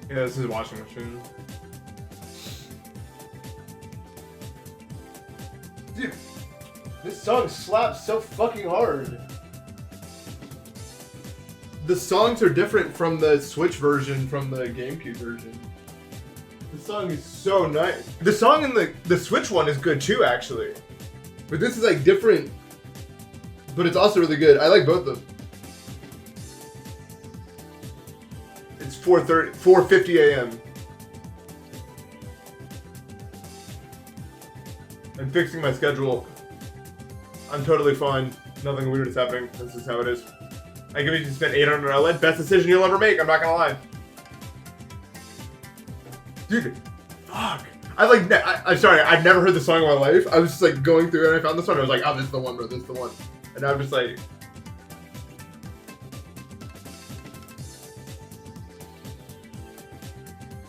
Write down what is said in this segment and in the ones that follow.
Yeah, this is a washing machine. Dude, this song slaps so fucking hard. The songs are different from the Switch version, from the GameCube version. This song is so nice. The song in the Switch one is good too, actually. But this is like different. But it's also really good. I like both of them. It's 4:50 a.m. I'm fixing my schedule. I'm totally fine. Nothing weird is happening. This is how it is. I give you to spend $800 OLED. Best decision you'll ever make. I'm not gonna lie. Dude, fuck. I'm sorry. I've never heard the song in my life. I was just like going through it and I found this one. I was like, oh, this is the one, bro. This is the one. And I'm just like,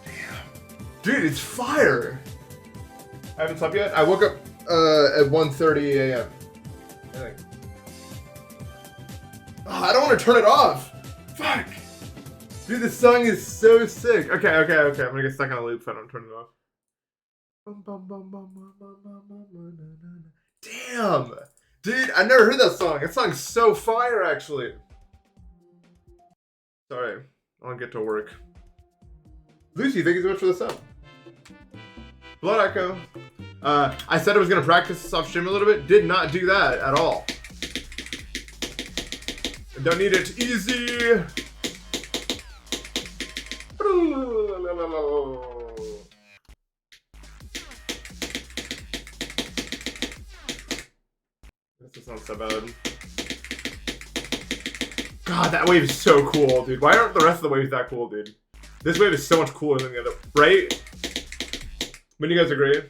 damn, dude, it's fire. I haven't slept yet. I woke up at 1:30 a.m. I don't want to turn it off. Fuck. Dude, this song is so sick. Okay. I'm gonna get stuck on a loop if I don't turn it off. Damn. Dude, I never heard that song. That song's so fire, actually. Sorry. I'll get to work. Lucy, thank you so much for the sub. Blood Echo. I said I was going to practice this off stream a little bit. Did not do that at all. Don't need it easy. This is not so bad. God, that wave is so cool, dude. Why aren't the rest of the waves that cool, dude? This wave is so much cooler than the other, right? Wouldn't you guys agree?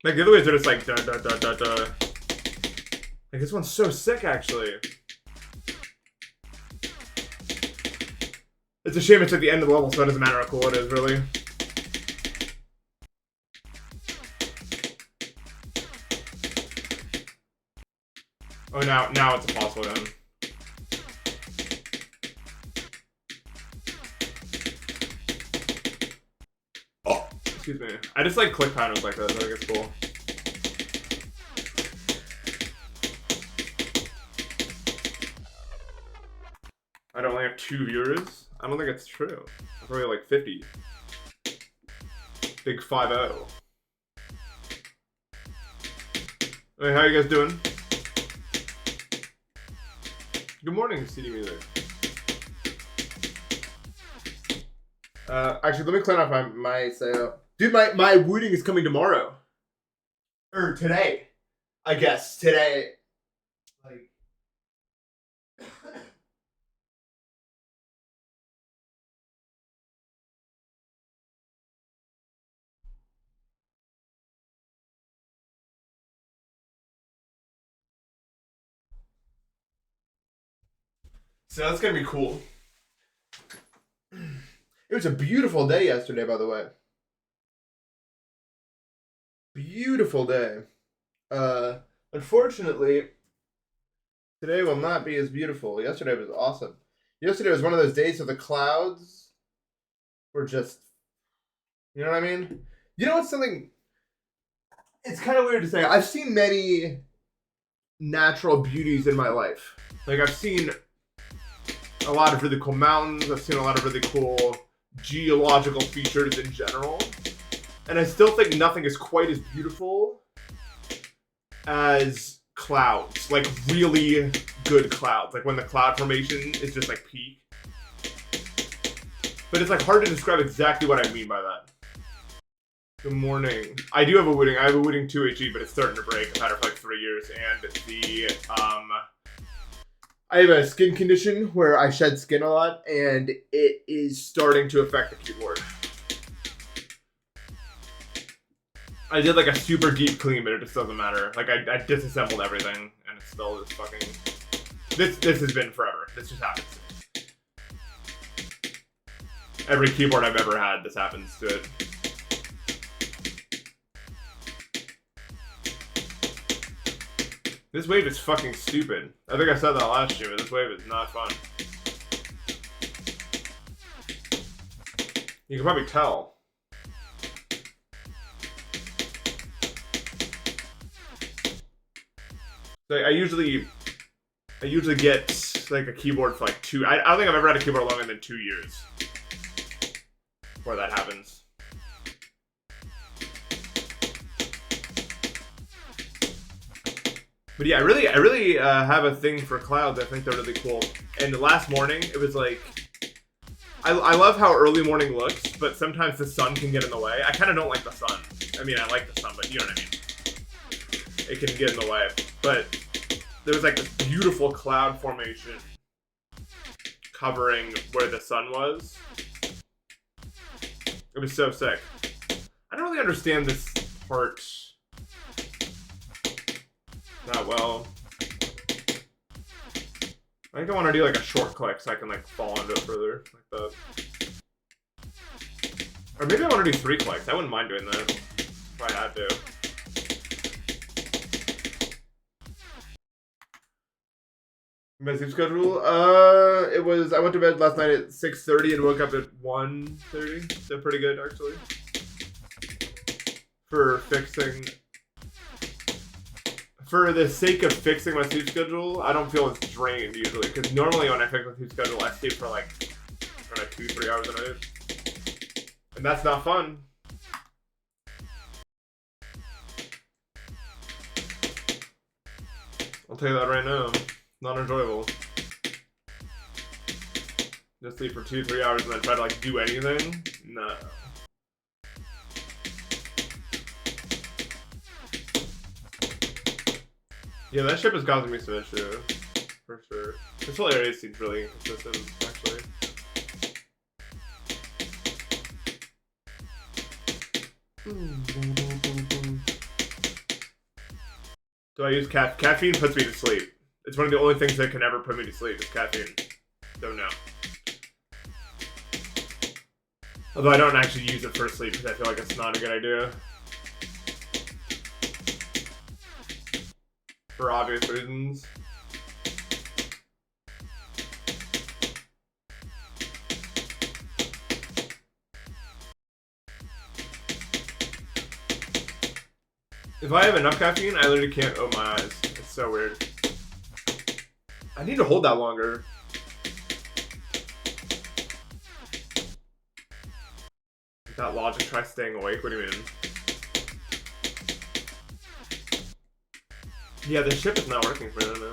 Like, the other waves are just like, da da da da da. Like, this one's so sick, actually. It's a shame it's at the end of the level, so it doesn't matter how cool it is, really. Oh, now it's impossible then. Oh, excuse me. I just like click patterns like this. I think it's cool. I only have 2 viewers. I don't think it's true. I'm probably like 50. Big 5-0. Hey, how you guys doing? Good morning, CD Music. Actually, let me clean off my sale. Dude, my wooting is coming tomorrow. Or today. I guess. Today. Like... So that's gonna be cool. It was a beautiful day yesterday, by the way. Beautiful day. Unfortunately, today will not be as beautiful. Yesterday was awesome. Yesterday was one of those days where the clouds were just, you know what I mean? You know what's something, it's kind of weird to say. I've seen many natural beauties in my life. Like, I've seen a lot of really cool mountains. I've seen a lot of really cool geological features in general. And I still think nothing is quite as beautiful as clouds. Like, really good clouds. Like, when the cloud formation is just, like, peak. But it's, like, hard to describe exactly what I mean by that. Good morning. I do have a wooting. I have a wooting 2HE, but it's starting to break. I've had it for, like, 3 years. And the, I have a skin condition where I shed skin a lot, and it is starting to affect the keyboard. I did like a super deep clean, but it just doesn't matter. Like I disassembled everything, and it's still just fucking. This has been forever. This just happens. Every keyboard I've ever had, this happens to it. This wave is fucking stupid. I think I said that last year, but this wave is not fun. You can probably tell. So I usually get like a keyboard for like 2. I don't think I've ever had a keyboard longer than 2 years before that happens. But yeah, I really have a thing for clouds. I think they're really cool. And last morning, it was like, I love how early morning looks, but sometimes the sun can get in the way. I kind of don't like the sun. I mean, I like the sun, but you know what I mean. It can get in the way. But there was like this beautiful cloud formation covering where the sun was. It was so sick. I don't really understand this part that well. I think I want to do like a short click so I can like fall into it further, like that. Or maybe I want to do 3 clicks. I wouldn't mind doing that if I had to. My sleep schedule? It was, I went to bed last night at 6:30 and woke up at 1:30. So pretty good, actually. For the sake of fixing my sleep schedule, I don't feel as drained usually. Because normally when I fix my sleep schedule, I sleep for like, I don't know, 2-3 hours a night. And that's not fun. I'll tell you that right now. Not enjoyable. Just sleep for 2-3 hours and then try to like do anything? No. Yeah, that ship is causing me some issue. For sure. This whole area seems really inconsistent, actually. Do I use caffeine puts me to sleep. It's one of the only things that can ever put me to sleep is caffeine. So no. Although I don't actually use it for sleep because I feel like it's not a good idea. For obvious reasons. If I have enough caffeine, I literally can't open my eyes. It's so weird. I need to hold that longer. That logic, try staying awake. What do you mean? Yeah, the ship is not working for me, I don't know.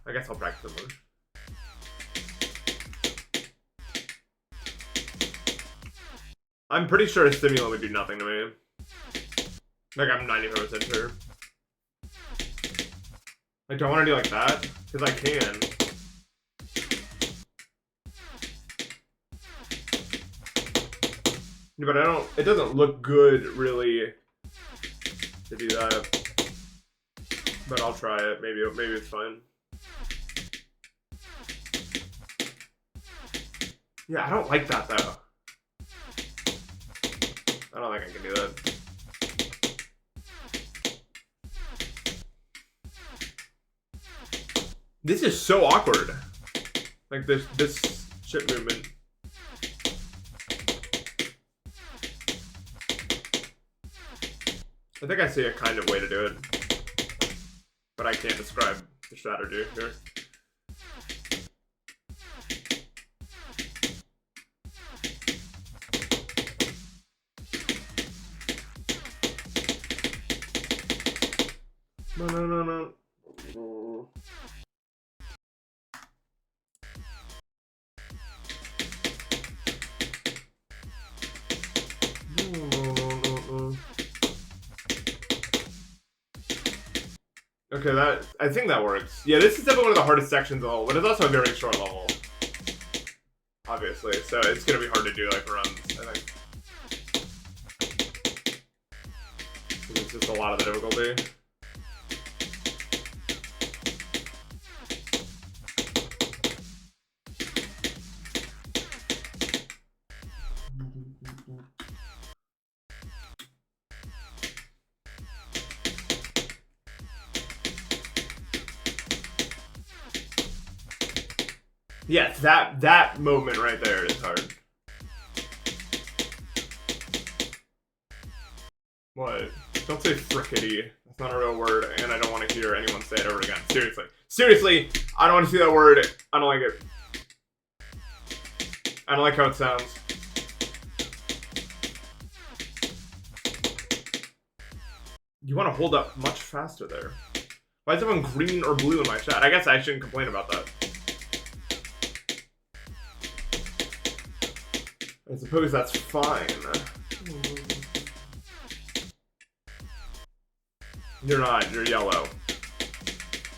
I guess I'll practice it more. I'm pretty sure a stimulant would do nothing to me. Like, I'm 95% sure. Like, do I want to do like that? Because I can. Yeah, but I don't, it doesn't look good, really, to do that. But I'll try it. Maybe it's fine. Yeah, I don't like that, though. I don't think I can do that. This is so awkward. Like this ship movement. I think I see a kind of way to do it. But I can't describe the strategy here. No. Okay, I think that works. Yeah, this is definitely one of the hardest sections of all, but it's also a very short level. Obviously, so it's gonna be hard to do like runs, I think. It's just a lot of the difficulty. Yes, that moment right there is hard. What? Don't say frickety. That's not a real word, and I don't want to hear anyone say it ever again. Seriously. Seriously, I don't want to see that word. I don't like it. I don't like how it sounds. You want to hold up much faster there. Why is everyone green or blue in my chat? I guess I shouldn't complain about that. I suppose that's fine. You're not. You're yellow.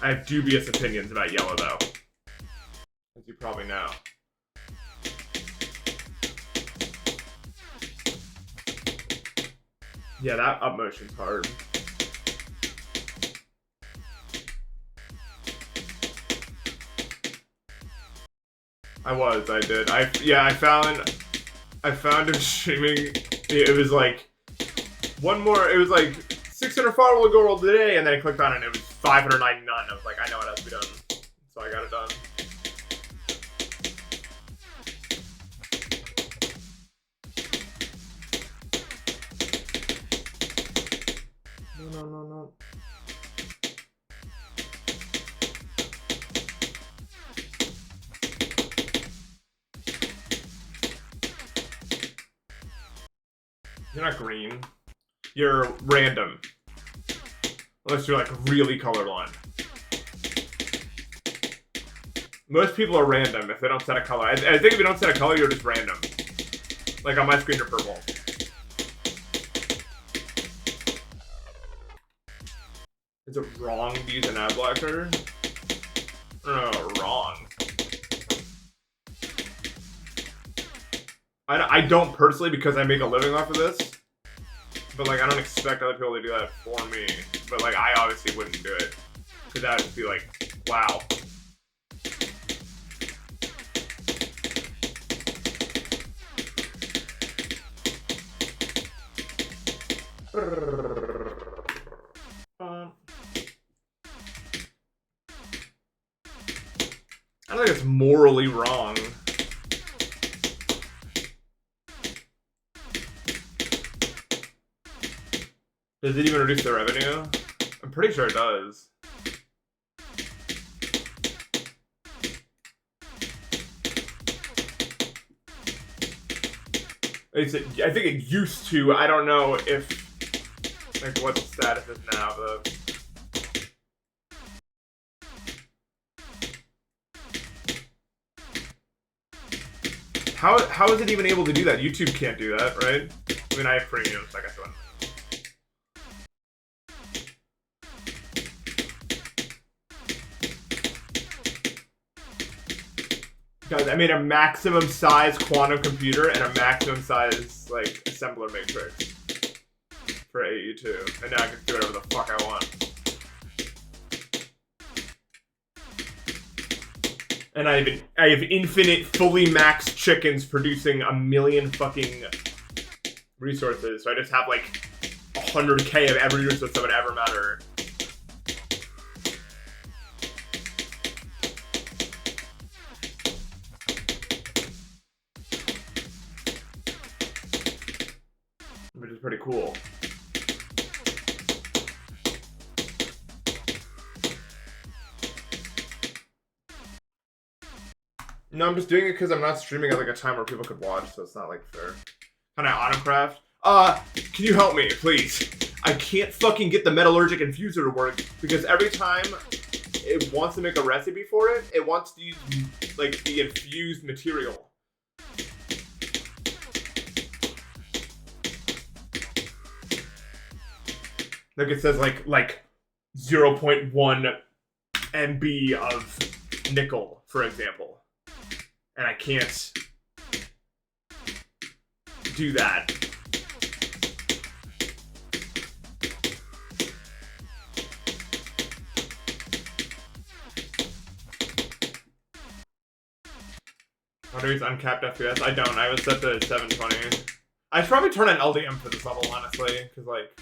I have dubious opinions about yellow, though. As you probably know. Yeah, that up motion's hard. I did. I found him streaming. It was like one more. It was like 600 followers go today, and then I clicked on it, and it was 599. I was like, I know it has to be done, so I got it done. No. You're not green. You're random. Unless you're like really colorblind. Most people are random if they don't set a color. I think if you don't set a color, you're just random. Like on my screen, you're purple. Is it wrong to use an ad blocker? No, wrong. I don't personally because I make a living off of this. But like I don't expect other people to do that for me. But like I obviously wouldn't do it. Because that would be like, wow. I don't think it's morally wrong. Does it even reduce the revenue? I'm pretty sure it does. I think it used to. I don't know if, like, what the status is now, but... How is it even able to do that? YouTube can't do that, right? I mean, I have premium, so I guess I wouldn't. Guys, I made a maximum size quantum computer and a maximum size, like, assembler matrix for AE2. And now I can do whatever the fuck I want. And I have infinite, fully maxed chickens producing 1 million fucking resources. So I just have like 100k of every resource that would ever matter. Which is pretty cool. No, I'm just doing it because I'm not streaming at like a time where people could watch, so it's not like fair. Can I autocraft? Can you help me, please? I can't fucking get the metallurgic infuser to work because every time it wants to make a recipe for it, it wants to use like the infused material. Like it says like 0.1 MB of nickel, for example. And I can't do that. How do you use uncapped FPS? I don't. I was set to 720. I should probably turn on LDM for this level, honestly, because like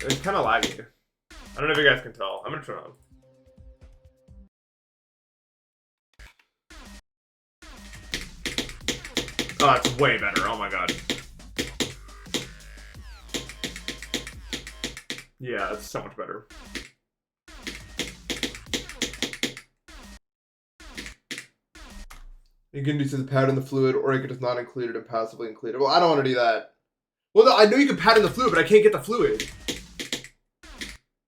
it's kind of laggy. I don't know if you guys can tell. I'm gonna turn it on. Oh, that's way better. Oh my god. Yeah, it's so much better. You can use the pad in the fluid, or you can just not include it and passively include it. Well, I don't want to do that. Well, no, I know you can pad in the fluid, but I can't get the fluid.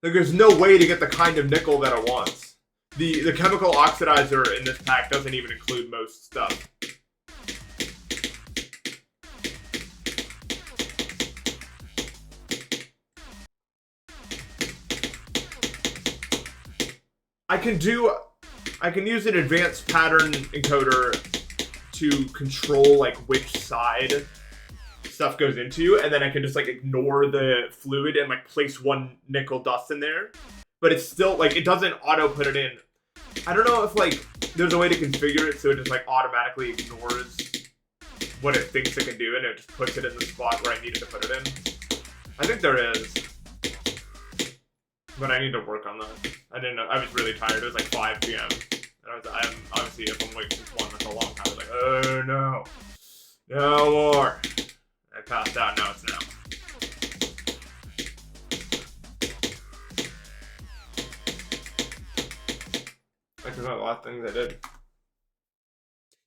Like, there's no way to get the kind of nickel that it wants. The chemical oxidizer in this pack doesn't even include most stuff. I can use an advanced pattern encoder to control like which side stuff goes into, and then I can just like ignore the fluid and like place one nickel dust in there. But it's still like it doesn't auto put it in. I don't know if like there's a way to configure it so it just like automatically ignores what it thinks it can do and it just puts it in the spot where I needed to put it in. I think there is. But I need to work on that. I didn't know. I was really tired. It was like 5 p.m. And I'm obviously, if I'm awake since 1, that's a long time. I was like, oh no. No more. I passed out. Now it's now. Like, there's not a lot of things I did.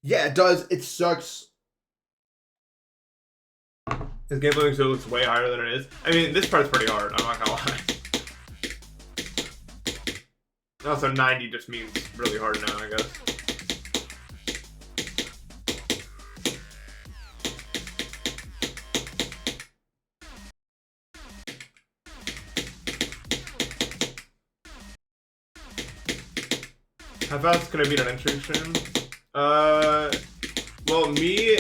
Yeah, it does. It sucks. This gameplay so looks way higher than it is. I mean, this part's pretty hard. I'm not gonna lie. Also, 90 just means really hard now, I guess. How fast can I beat an entry stream? Well, me,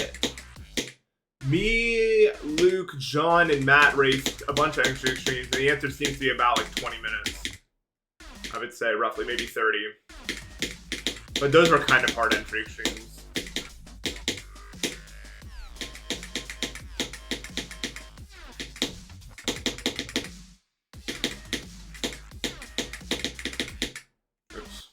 Luke, John, and Matt raced a bunch of entry streams, and the answer seems to be about like 20 minutes. I would say roughly, maybe 30. But those were kind of hard entry extremes. Oops.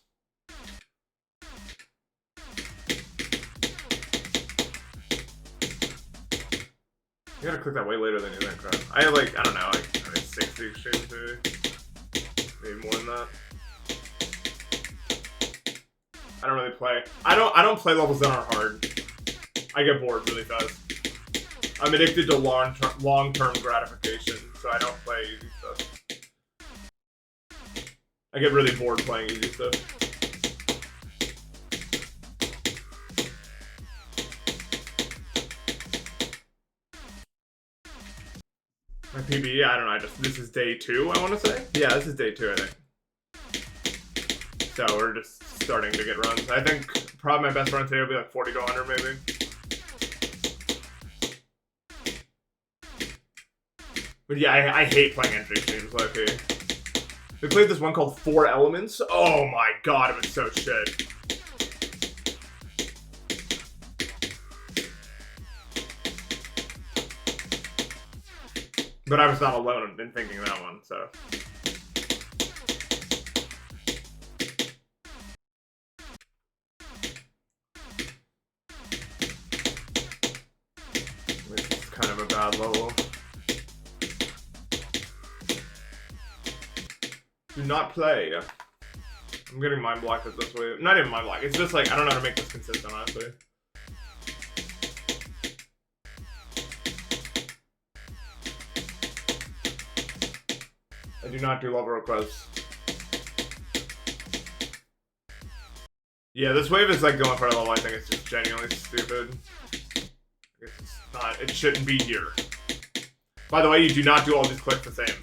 You gotta click that way later than you think, right? I have like, I don't know, like 60 extremes maybe more than that. I don't really play. I don't play levels that aren't hard. I get bored really fast. I'm addicted to long-term gratification, so I don't play easy stuff. I get really bored playing easy stuff. My PB, I don't know, this is day 2, I want to say? Yeah, this is day 2, I think. So we're just starting to get runs. I think probably my best run today will be like 40 to 100 maybe. But yeah, I hate playing entry streams, low-key. We played this one called 4 Elements. Oh my god, it was so shit. But I was not alone in thinking that one, so. This is kind of a bad level. Do not play. I'm getting mind blocked at this way. Not even mind blocked. It's just like, I don't know how to make this consistent, honestly. I do not do level requests. Yeah, this wave is like going for a level. I think it's just genuinely stupid. It's not. It shouldn't be here. By the way, you do not do all these clicks the same.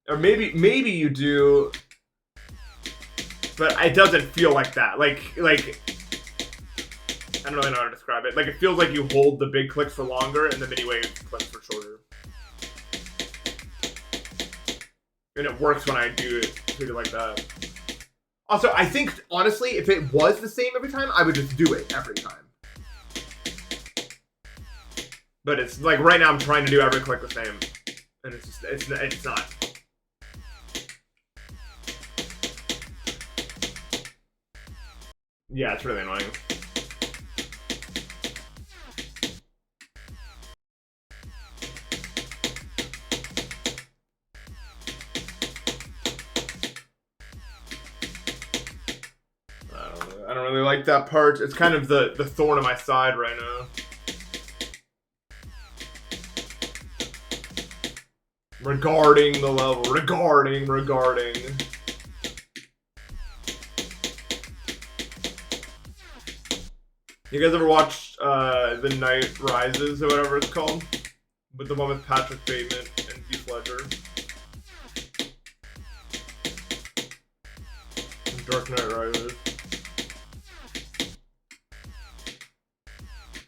Or maybe you do, but it doesn't feel like that. Like I don't really know how to describe it. Like, it feels like you hold the big clicks for longer and the mini wave clicks for shorter. And it works when I do it treat it like that. Also, I think, honestly, if it was the same every time, I would just do it every time. But it's like, right now I'm trying to do every click the same. And it's just, it's not. Yeah, it's really annoying. I don't really like that part. It's kind of the thorn on my side right now. Regarding the level. Regarding. You guys ever watched The Night Rises or whatever it's called? With the one with Patrick Bateman and Heath Ledger. Dark Knight Rises.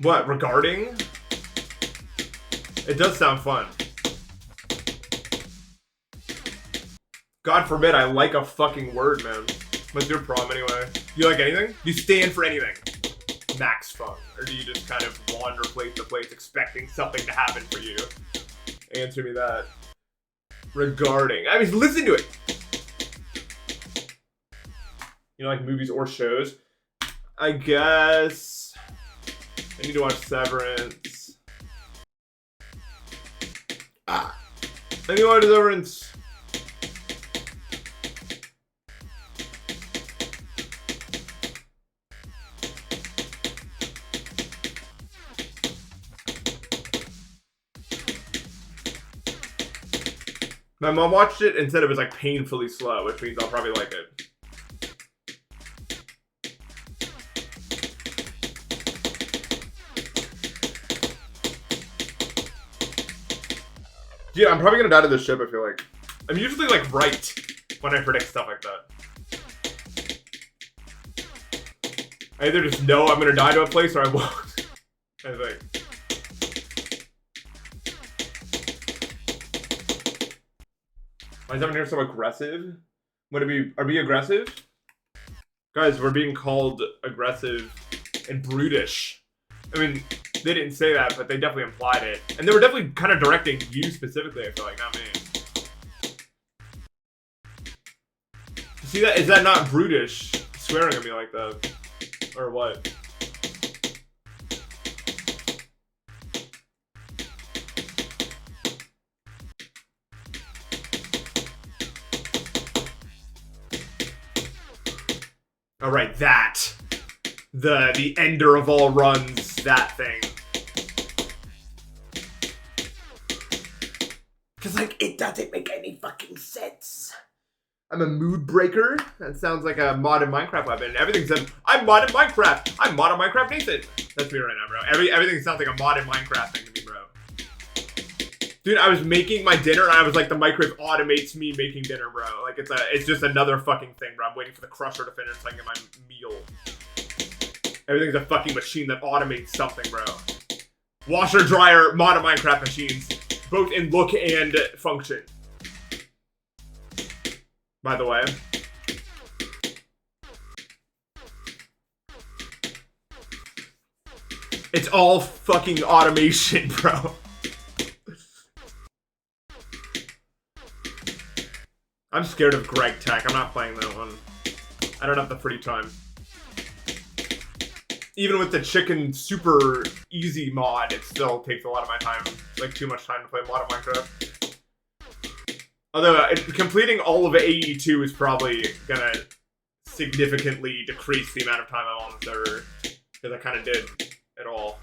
What, regarding? It does sound fun. God forbid I like a fucking word, man. What's your problem anyway? You like anything? Do you stand for anything? Max fun. Or do you just kind of wander place to place expecting something to happen for you? Answer me that. Regarding. I mean, listen to it! You know, like movies or shows? I guess... I need to watch Severance. I need to watch Severance. My mom watched it and said it was like painfully slow, which means I'll probably like it. Yeah, I'm probably gonna die to this ship, I feel like. I'm usually like right when I predict stuff like that. I either just know I'm gonna die to a place or I won't. I think. Why is everyone here so aggressive? Would it be, are we aggressive? Guys, we're being called aggressive and brutish. I mean, they didn't say that, but they definitely implied it. And they were definitely kind of directing you specifically, I feel like, not me. You see that? Is that not brutish? Swearing at me like that. Or what? Alright, that. The ender of all runs, that thing. Cause like, it doesn't make any fucking sense. I'm a mood breaker. That sounds like a modded Minecraft weapon. Everything says, I'm modded Minecraft. I'm modded Minecraft Nathan. That's me right now, bro. Everything sounds like a modded Minecraft thing to me, bro. Dude, I was making my dinner and I was like, the microwave automates me making dinner, bro. Like, it's just another fucking thing, bro. I'm waiting for the crusher to finish so I can get my meal. Everything's a fucking machine that automates something, bro. Washer, dryer, modded Minecraft machines. Both in look and function. By the way. It's all fucking automation, bro. I'm scared of Greg Tech. I'm not playing that one. I don't have the free time. Even with the chicken super easy mod, it still takes a lot of my time. It's like too much time to play a mod of Minecraft. Although, completing all of AE2 is probably gonna significantly decrease the amount of time I'm on the server. Because I kind of did it all.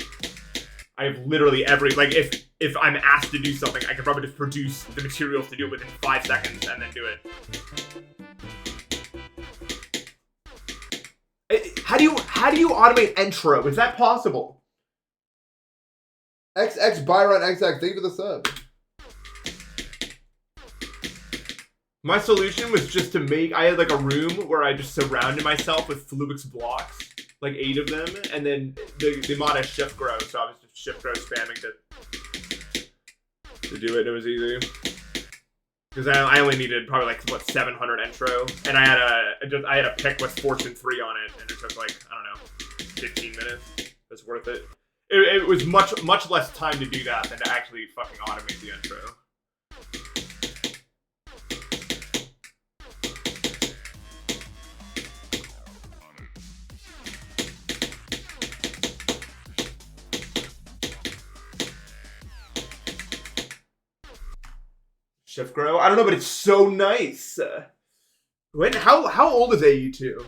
I have literally like, if I'm asked to do something, I can probably just produce the materials to do it within 5 seconds and then do it. How do you automate intro? Is that possible? XX Byron XX, thank you for the sub. My solution was just to make, I had like a room where I just surrounded myself with Flubix blocks, like 8 of them, and then the mod is shift grow, so I was just shift grow spamming to do it. It was easy. Because I only needed probably like, what, 700 intro, and I had a pick with Fortune 3 on it, and it took like, I don't know, 15 minutes. It's worth it. It was much less time to do that than to actually fucking automate the intro. Shift grow? I don't know, but it's so nice. How old is AE2?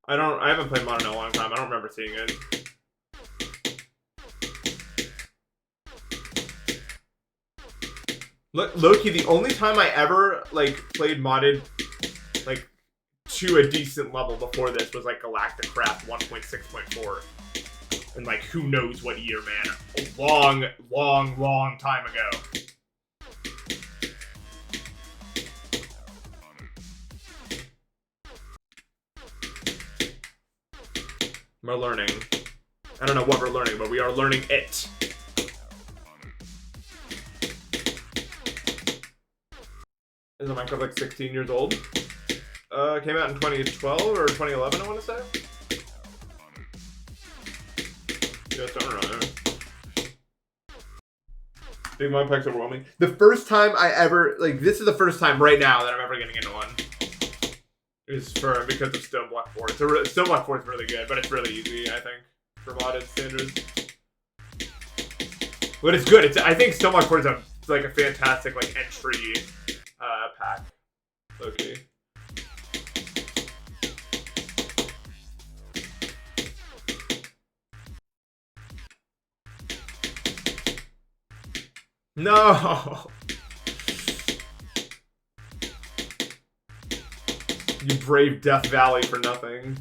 I haven't played Mod in a long time. I don't remember seeing it. Low-key, the only time I ever, like, played modded, like, to a decent level before this was, like, Galactic Craft 1.6.4. And, like, who knows what year, man. A long, long, long time ago. We're learning. I don't know what we're learning, but we are learning it. Is Minecraft like 16 years old? Came out in 2012 or 2011, I want to say. Yeah, I don't know. Big mod packs overwhelming. The first time I ever, like, this is the first time right now that I'm ever getting into one. Is because of Stone Block 4. Stone Block 4 is really good, but it's really easy, I think, for modded standards. But it's good. I think Stone Block 4 is like a fantastic like entry pack. Okay. No. You brave Death Valley for nothing.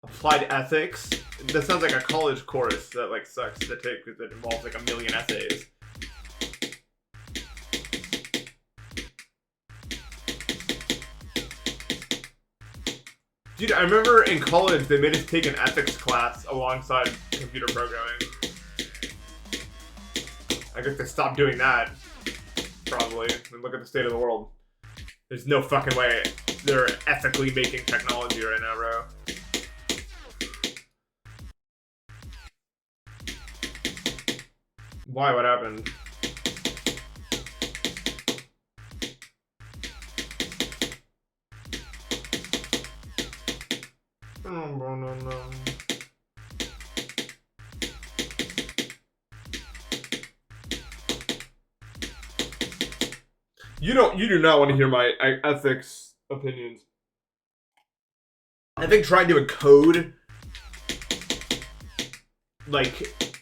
Applied ethics? That sounds like a college course that like sucks to take because it involves like a million essays. Dude, I remember in college they made us take an ethics class alongside computer programming. I guess they stopped doing that, probably. And look at the state of the world. There's no fucking way they're ethically making technology right now, bro. Why? What happened? No. You do not want to hear my ethics opinions. I think trying to encode like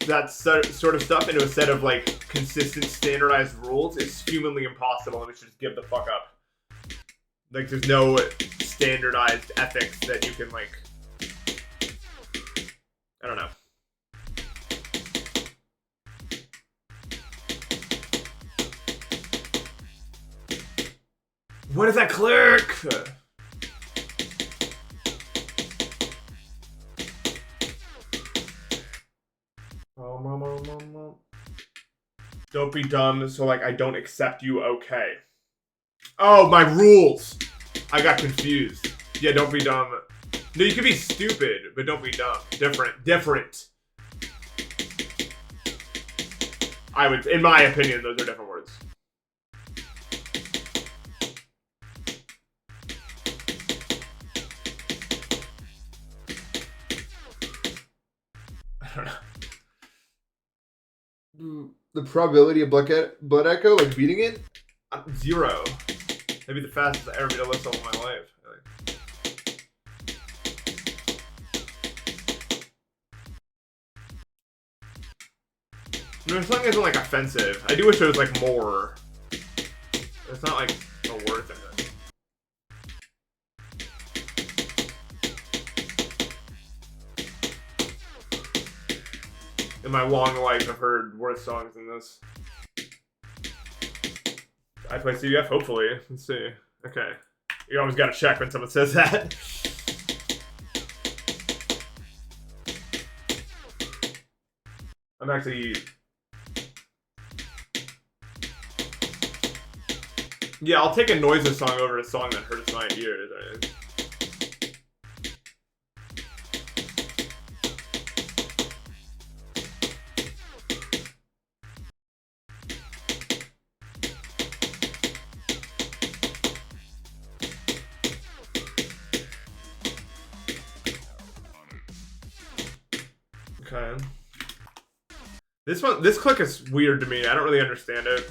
that sort of stuff into a set of like consistent standardized rules is humanly impossible, and we should just give the fuck up. Like there's no standardized ethics that you can like, I don't know. What does that clerk? Don't be dumb, so like I don't accept you, okay. Oh, my rules! I got confused. Yeah, don't be dumb. No, you can be stupid, but don't be dumb. Different. I would, in my opinion, those are different words. I don't know. The probability of Blood Echo, like beating it? 0. Maybe the fastest I ever beat a list level in my life. No, this song isn't like offensive. I do wish it was like more. It's not like the worth of it. In my long life, I've heard worse songs than this. I play CDF, hopefully. Let's see. Okay. You always gotta check when someone says that. I'm actually... Yeah, I'll take a noiseless song over a song that hurts my ears. Okay. This click is weird to me. I don't really understand it.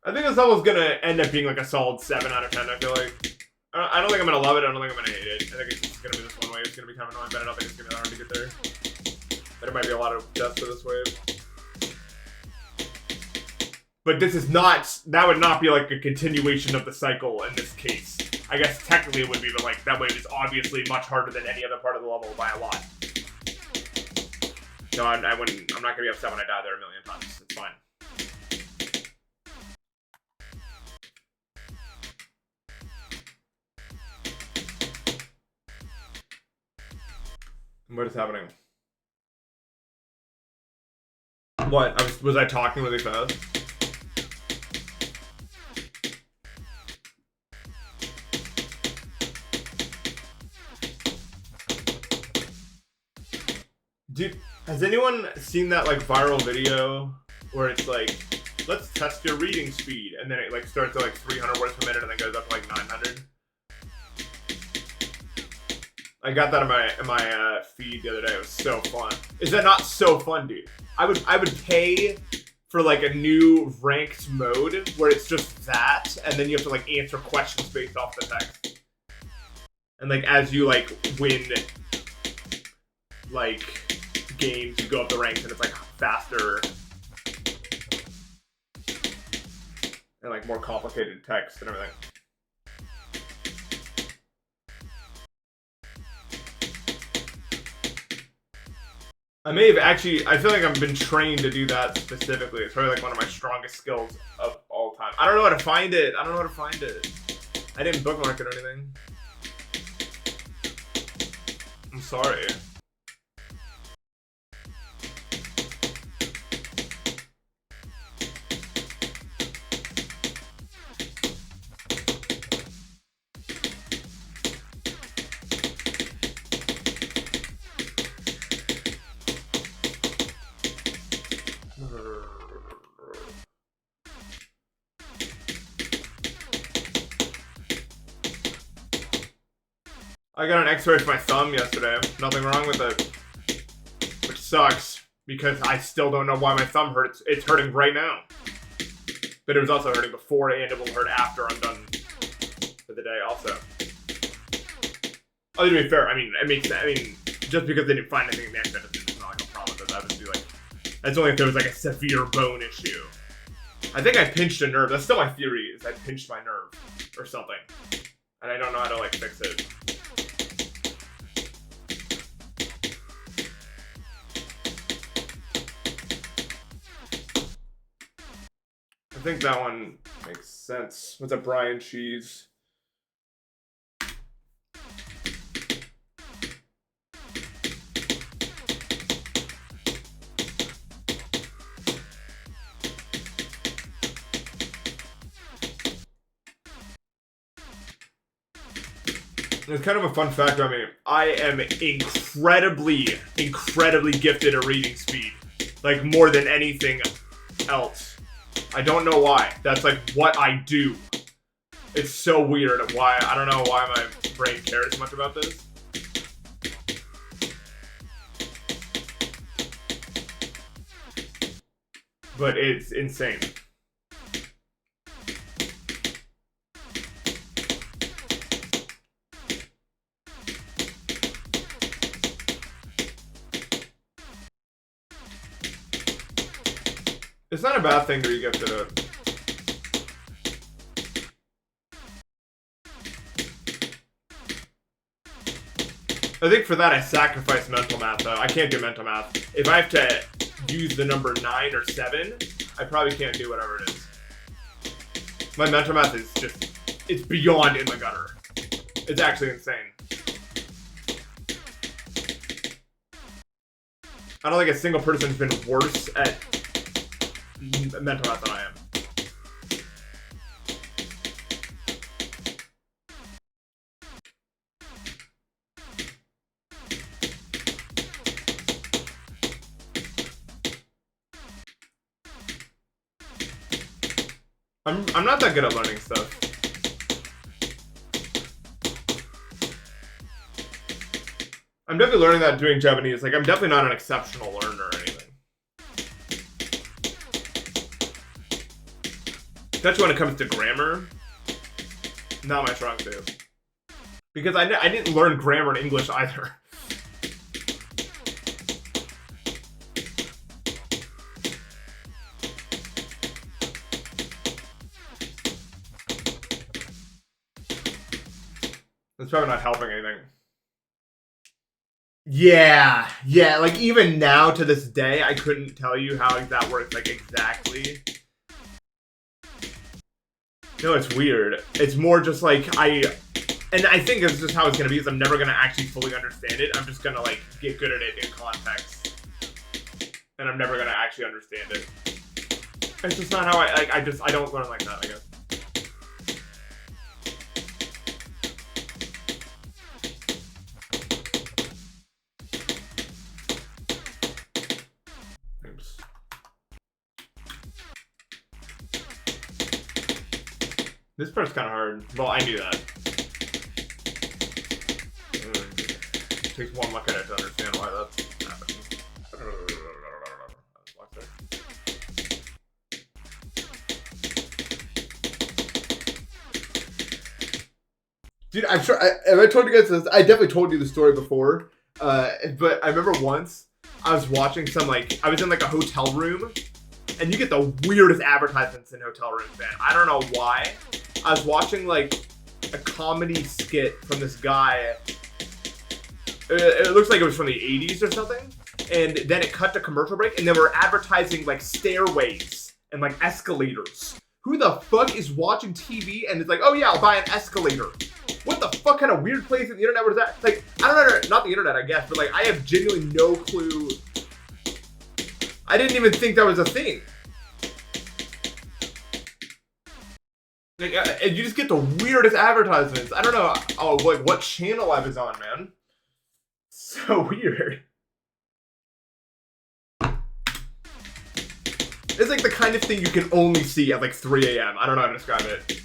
I think this level's gonna end up being like a solid 7 out of 10, I feel like. I don't think I'm gonna love it, I don't think I'm gonna hate it. I think it's just gonna be this one wave, it's gonna be kind of annoying, but I don't think it's gonna be that hard to get there. There might be a lot of deaths for this wave. But this is not, that would not be like a continuation of the cycle in this case. I guess technically it would be, but like that wave is obviously much harder than any other part of the level by a lot. So I'm not gonna be upset when I die there a million times. It's fine. What is happening? What? Was I talking really fast? Dude, has anyone seen that like viral video where it's like, let's test your reading speed, and then it like starts at like 300 words per minute and then goes up to like 900? I got that in my feed the other day. It was so fun. Is that not so fun, dude? I would pay for like a new ranked mode where it's just that, and then you have to like answer questions based off the text. And like as you like win like games, you go up the ranks and it's like faster and like more complicated text and everything. I may have actually, I feel like I've been trained to do that specifically. It's probably like one of my strongest skills of all time. I don't know how to find it. I didn't bookmark it or anything. I'm sorry. I got an x-ray for my thumb yesterday. Nothing wrong with it. Which sucks, because I still don't know why my thumb hurts. It's hurting right now. But it was also hurting before, and it will hurt after I'm done for the day also. Oh, to be fair, I mean, it makes sense. I mean, just because they didn't find anything in the accident, it's not like a problem. That would be like, that's only if there was like a severe bone issue. I think I pinched a nerve. That's still my theory, is I pinched my nerve or something. And I don't know how to like fix it. I think that one makes sense. What's up, Brian Cheese? It's kind of a fun fact about me. I am incredibly gifted at reading speed. Like, more than anything else. I don't know why. That's like what I do. It's so weird. Why? I don't know why my brain cares much about this. But it's insane. It's not a bad thing to be gifted at. I think for that I sacrifice mental math though. I can't do mental math. If I have to use the number 9 or 7, I probably can't do whatever it is. My mental math is just, it's beyond in the gutter. It's actually insane. I don't think a single person's been worse at mental math than I am. I'm not that good at learning stuff. I'm definitely learning that doing Japanese. Like, I'm definitely not an exceptional learner or anything. especially when it comes to grammar, not my strong suit. Because I didn't learn grammar in English either. It's probably not helping anything. Yeah, like even now to this day, I couldn't tell you how that works, like exactly. No, it's weird. It's more just like and I think it's just how it's gonna be, is I'm never gonna actually fully understand it. I'm just gonna like get good at it in context. And I'm never gonna actually understand it. It's just not how I don't learn like that, I guess. Oops. This part's kind of hard. Well, I knew that. It takes one look at it to understand why that's happening. Dude, I'm sure. Have I told you guys this? I definitely told you the story before. But I remember once I was watching I was in like a hotel room, and you get the weirdest advertisements in hotel rooms, man. I don't know why. I was watching like a comedy skit from this guy. It looks like it was from the 80s or something. And then it cut to commercial break, and they were advertising like stairways and like escalators. Who the fuck is watching TV and it's like, oh yeah, I'll buy an escalator? What the fuck kind of weird place in the internet was that? Like, I don't know, not the internet, I guess, but like, I have genuinely no clue. I didn't even think that was a thing. Like, and you just get the weirdest advertisements. I don't know, like what channel I was on, man. So weird. It's like the kind of thing you can only see at like 3 a.m. I don't know how to describe it.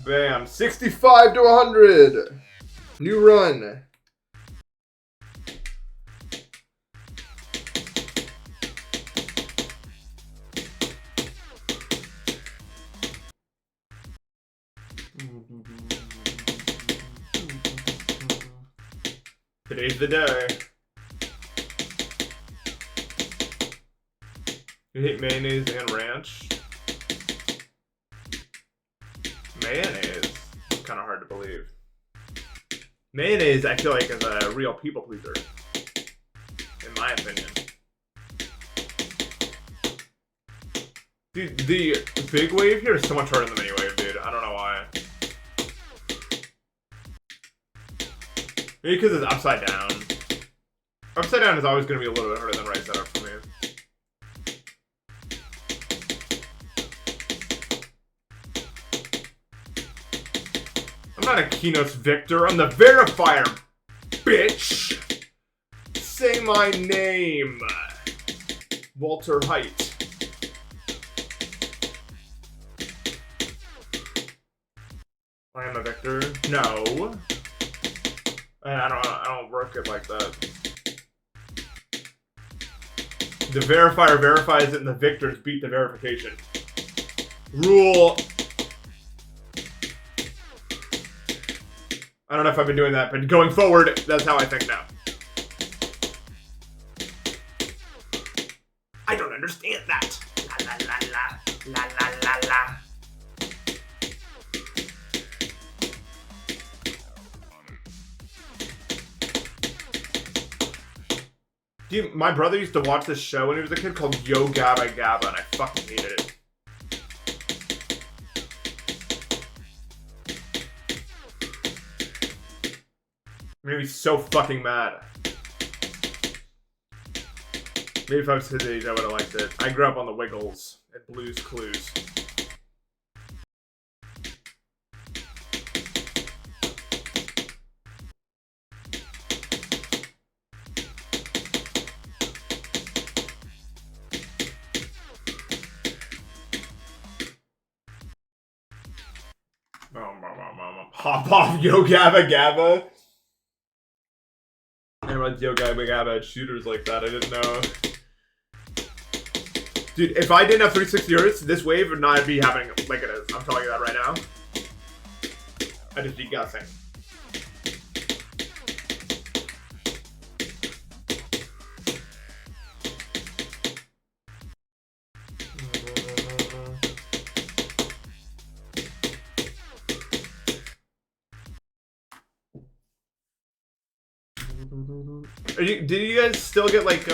Bam, 65 to 100. New run. Today's the day. You hate mayonnaise and ranch? Mayonnaise? It's kind of hard to believe. Mayonnaise, I feel like, is a real people pleaser. In my opinion. Dude, the big wave here is so much harder than the mini wave, dude. I don't know why. Maybe because it's upside down. Upside down is always going to be a little bit harder than right side up for me. I'm not a Keynote's victor. I'm the verifier, bitch. Say my name. Walter Height. I am a victor. No. I don't work it like that. The verifier verifies it and the victors beat the verification. Rule. I don't know if I've been doing that, but going forward, that's how I think now. I don't understand that. La la la la. La la la la. Dude, my brother used to watch this show when he was a kid called Yo Gabba Gabba, and I fucking hated it. Made me so fucking mad. Maybe if I was his age, I would have liked it. I grew up on the Wiggles and Blue's Clues. Hop off, Yo Gabba Gabba. Everyone's Yo Gabba Gabba had shooters like that. I didn't know. Dude, if I didn't have 360 Hz, this wave would not be happening like it is. I'm telling you that right now. I just be guessing. Did you guys still get like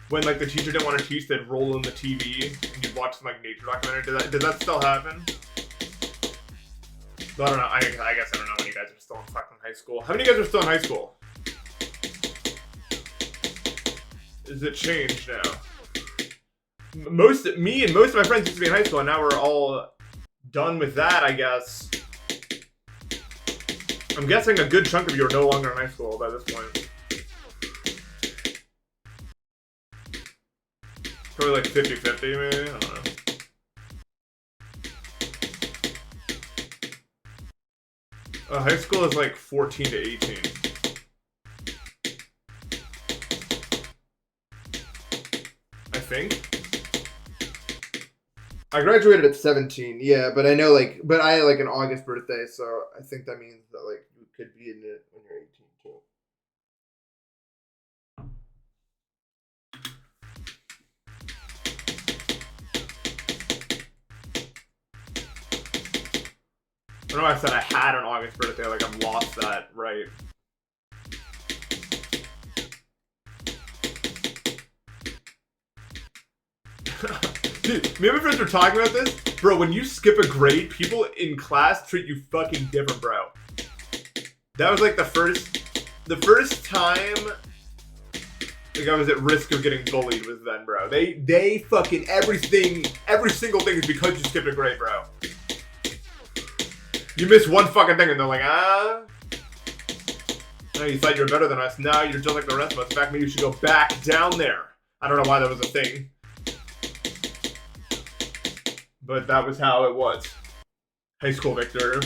when like the teacher didn't want to teach, they'd roll in the TV and you'd watch some like nature documentary? Did that still happen? I don't know. I guess I don't know when you guys are still in fucking high school. How many of you guys are still in high school? Is it changed now? Me and most of my friends used to be in high school, and now we're all done with that, I guess. I'm guessing a good chunk of you are no longer in high school by this point. Probably like 50-50 maybe? I don't know. High school is like 14 to 18. I think. I graduated at 17, yeah, but I know but I had like an August birthday, so I think that means that like you could be in it when you're 18 too. I don't know why I said I had an August birthday, like I've lost that, right? Dude, me and my friends were talking about this. Bro, when you skip a grade, people in class treat you fucking different, bro. That was like the first time like I was at risk of getting bullied was then, bro. They fucking every single thing is because you skipped a grade, bro. You miss one fucking thing and they're like, ah. No, you thought you were better than us. Now you're just like the rest of us. In fact, maybe you should go back down there. I don't know why that was a thing. But that was how it was. High school, Victor.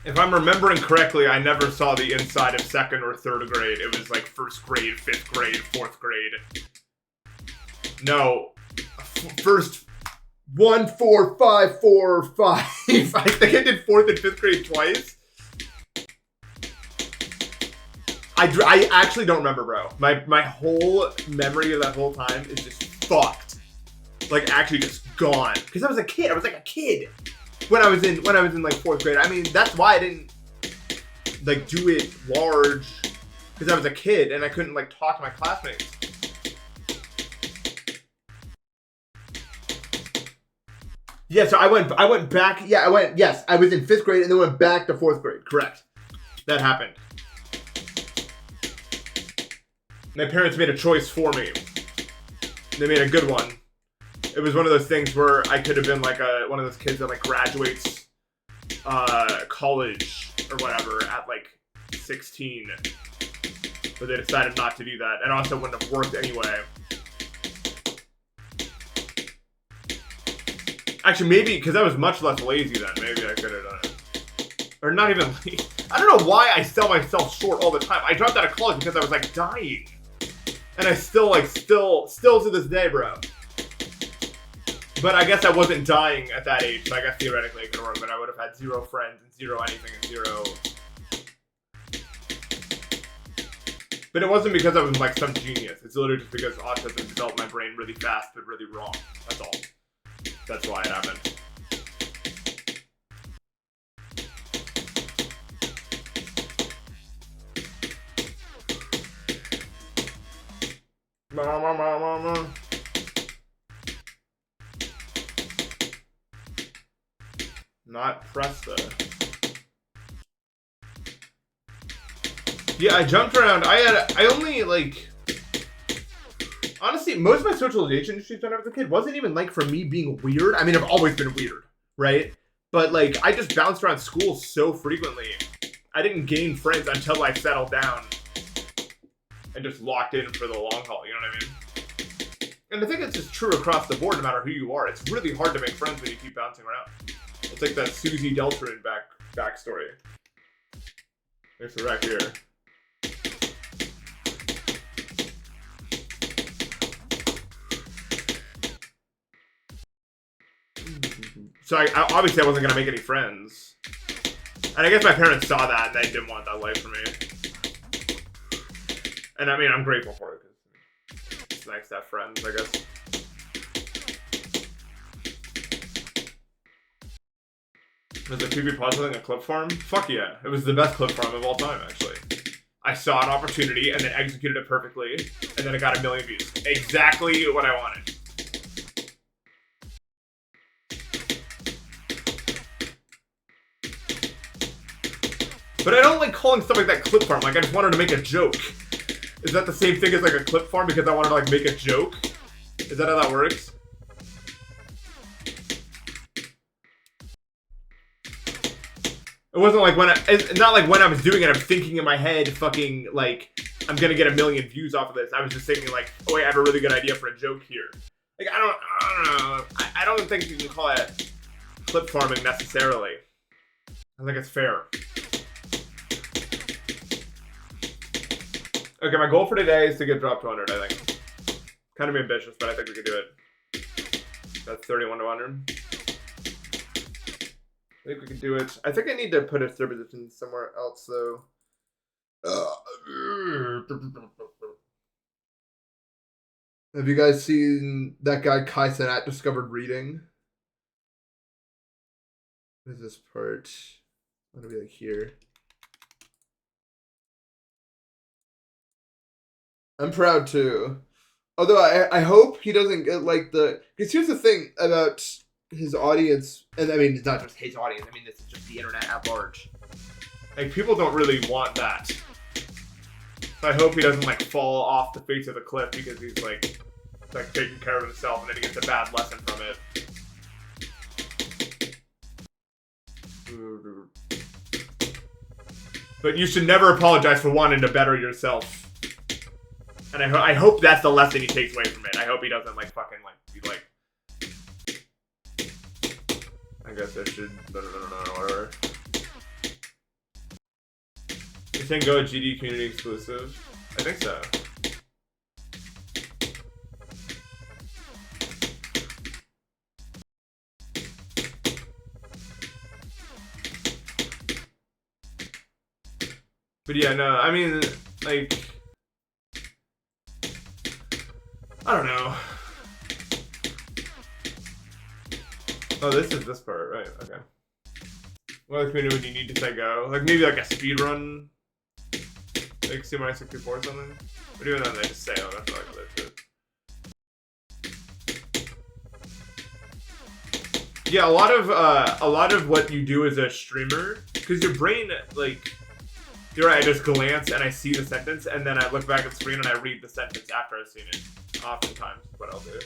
If I'm remembering correctly, I never saw the inside of 2nd or 3rd grade. It was like 1st grade, 5th grade, 4th grade. No. First 1, 4, 5, 4, 5. I think I did 4th and 5th grade twice. I actually don't remember, bro. My whole memory of that whole time is just fucked. Like actually just gone. Because I was a kid. I was like a kid when I was in like 4th grade. I mean, that's why I didn't like do it large, because I was a kid and I couldn't like talk to my classmates. Yeah, so I went back. Yeah, yes, I was in 5th grade and then went back to 4th grade. Correct. That happened. My parents made a choice for me. They made a good one. It was one of those things where I could have been like one of those kids that like graduates college or whatever at like 16. But they decided not to do that. And also wouldn't have worked anyway. Actually, maybe because I was much less lazy then. Maybe I could have done it. Or not even lazy. I don't know why I sell myself short all the time. I dropped out of college because I was like dying. And I still to this day, bro. But I guess I wasn't dying at that age, so I guess theoretically it could work, but I would have had 0 friends and 0 anything and 0. But it wasn't because I was like some genius. It's literally just because autism developed my brain really fast, but really wrong. That's all. That's why it happened. Not Pesta. Yeah, I jumped around. I only like, honestly, most of my socialization issues when I was a kid wasn't even like for me being weird. I mean, I've always been weird, right? But like, I just bounced around school so frequently. I didn't gain friends until I settled down and just locked in for the long haul, you know what I mean? And I think it's just true across the board, no matter who you are. It's really hard to make friends when you keep bouncing around. It's like that Susie Deltrin backstory. There's the right here. So obviously I wasn't gonna make any friends. And I guess my parents saw that and they didn't want that life for me. And I mean, I'm grateful for it because it's nice to have friends, I guess. Was the PvP puzzling a clip farm? Fuck yeah. It was the best clip farm of all time, actually. I saw an opportunity and then executed it perfectly, and then it got 1 million views. Exactly what I wanted. But I don't like calling stuff like that clip farm. Like, I just wanted to make a joke. Is that the same thing as like a clip farm because I wanted to like make a joke? Is that how that works? It wasn't like when it's not like when I was doing it, I'm thinking in my head, fucking like, I'm gonna get 1 million views off of this. I was just thinking like, oh wait, I have a really good idea for a joke here. Like, I don't know. I don't think you can call it clip farming necessarily. I think it's fair. Okay, my goal for today is to get dropped to 100, I think. Kind of ambitious, but I think we can do it. That's 31 to 100. I think we can do it. I think I need to put a third position somewhere else, though. Have you guys seen that guy Kai Cenat discovered reading? What is this part? I'm gonna be like here. I'm proud too. Although I hope he doesn't get like the... Because here's the thing about his audience, and I mean, it's not just his audience, I mean, this is just the internet at large. Like, people don't really want that. So I hope he doesn't, like, fall off the face of the cliff because he's, like taking care of himself and then he gets a bad lesson from it. But you should never apologize for wanting to better yourself. And I hope that's the lesson he takes away from it. I hope he doesn't, like, fucking, like, be like... I guess I should... whatever. You think Go GD community exclusive? I think so. But yeah, no, I mean, like... I don't know. Oh, this is this part, right? Okay. What community would you need to say go? Like maybe like a speed run, like Super 64 or something. But even then, they just say, "Oh, that's like other shit." Yeah, a lot of what you do as a streamer, because your brain, like, you're right. I just glance and I see the sentence, and then I look back at the screen and I read the sentence after I've seen it. Oftentimes, is what I'll do.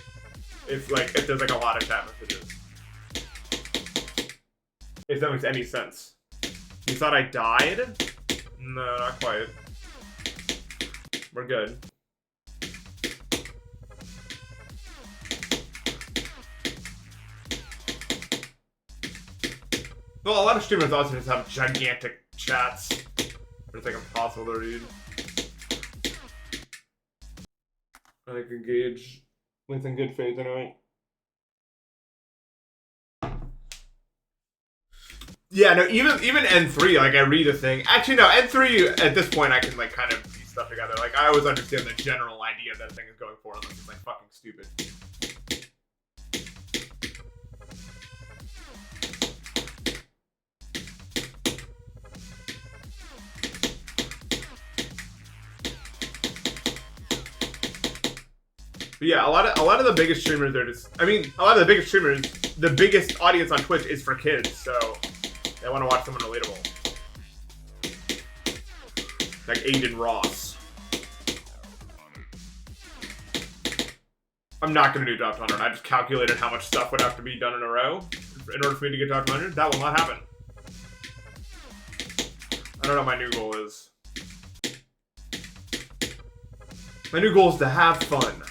If there's like a lot of chat messages. If that makes any sense. You thought I died? No, not quite. We're good. Well, a lot of streamers also just have gigantic chats. It's like impossible to read. I like engage within good faith anyway. Yeah, no, even N3, like I read a thing. Actually, no, N3 at this point I can like kind of piece stuff together. Like I always understand the general idea that a thing is going for, unless it's like fucking stupid. But yeah, a lot of the biggest streamers are just... I mean, a lot of the biggest streamers, the biggest audience on Twitch is for kids, so they want to watch someone relatable. Like Aiden Ross. I'm not going to do drop to 100. I just calculated how much stuff would have to be done in a row in order for me to get drop to 100. That will not happen. I don't know what my new goal is. My new goal is to have fun.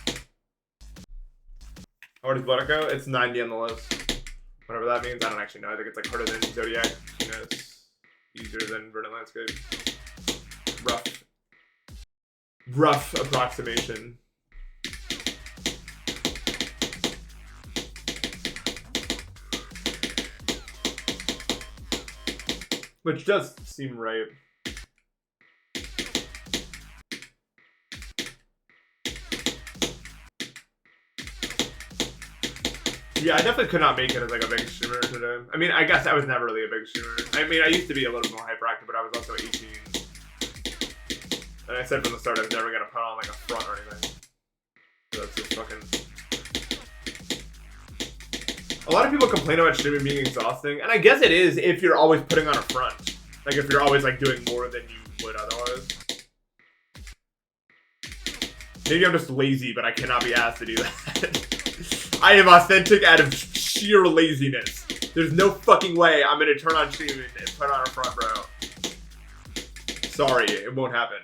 How hard does Blood Echo? It's 90 on the list. Whatever that means, I don't actually know. I think it's like harder than Zodiac. You know, it's easier than Verdant Landscape. Rough approximation. Which does seem right. Yeah, I definitely could not make it as like a big streamer today. I mean, I guess I was never really a big streamer. I mean, I used to be a little more hyperactive, but I was also 18. And I said from the start I was never gonna put on like a front or anything. So that's just fucking... A lot of people complain about streaming being exhausting, and I guess it is if you're always putting on a front. Like if you're always like doing more than you would otherwise. Maybe I'm just lazy, but I cannot be asked to do that. I am authentic out of sheer laziness. There's no fucking way I'm gonna turn on streaming and put on a front, bro. Sorry, it won't happen.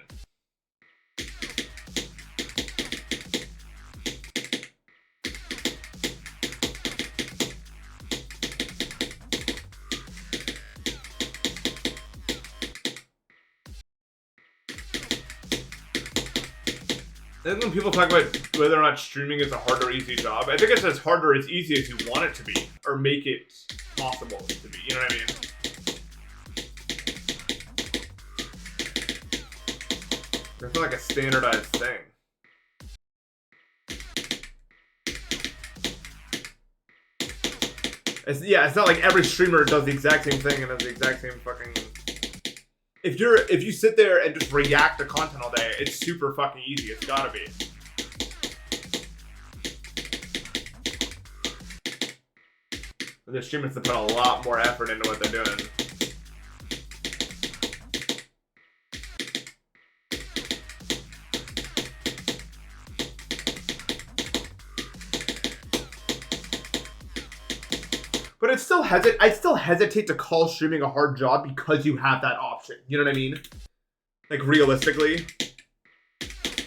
I think when people talk about whether or not streaming is a hard or easy job, I think it's as hard or as easy as you want it to be, or make it possible to be, you know what I mean? It's not like a standardized thing. It's not like every streamer does the exact same thing and has the exact same fucking... If you sit there and just react to content all day, it's super fucking easy. It's gotta be. The streamers have put a lot more effort into what they're doing. But it's still I still hesitate to call streaming a hard job because you have that option. You know what I mean? Like realistically,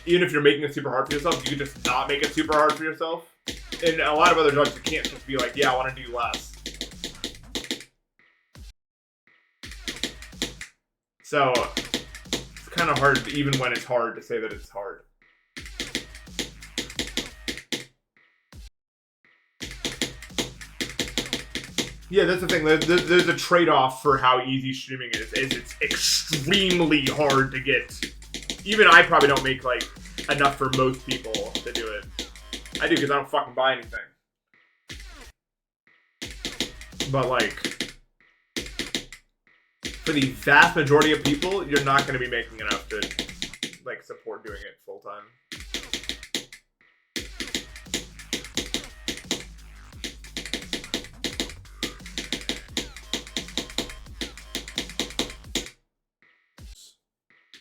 even if you're making it super hard for yourself, you can just not make it super hard for yourself. In a lot of other jobs, you can't just be like, yeah, I want to do less. So it's kind of hard, even when it's hard, to say that it's hard. Yeah, that's the thing. There's a trade-off for how easy streaming is. It's extremely hard to get. Even I probably don't make like enough for most people to do it. I do because I don't fucking buy anything. But like, for the vast majority of people, you're not going to be making enough to like support doing it full time.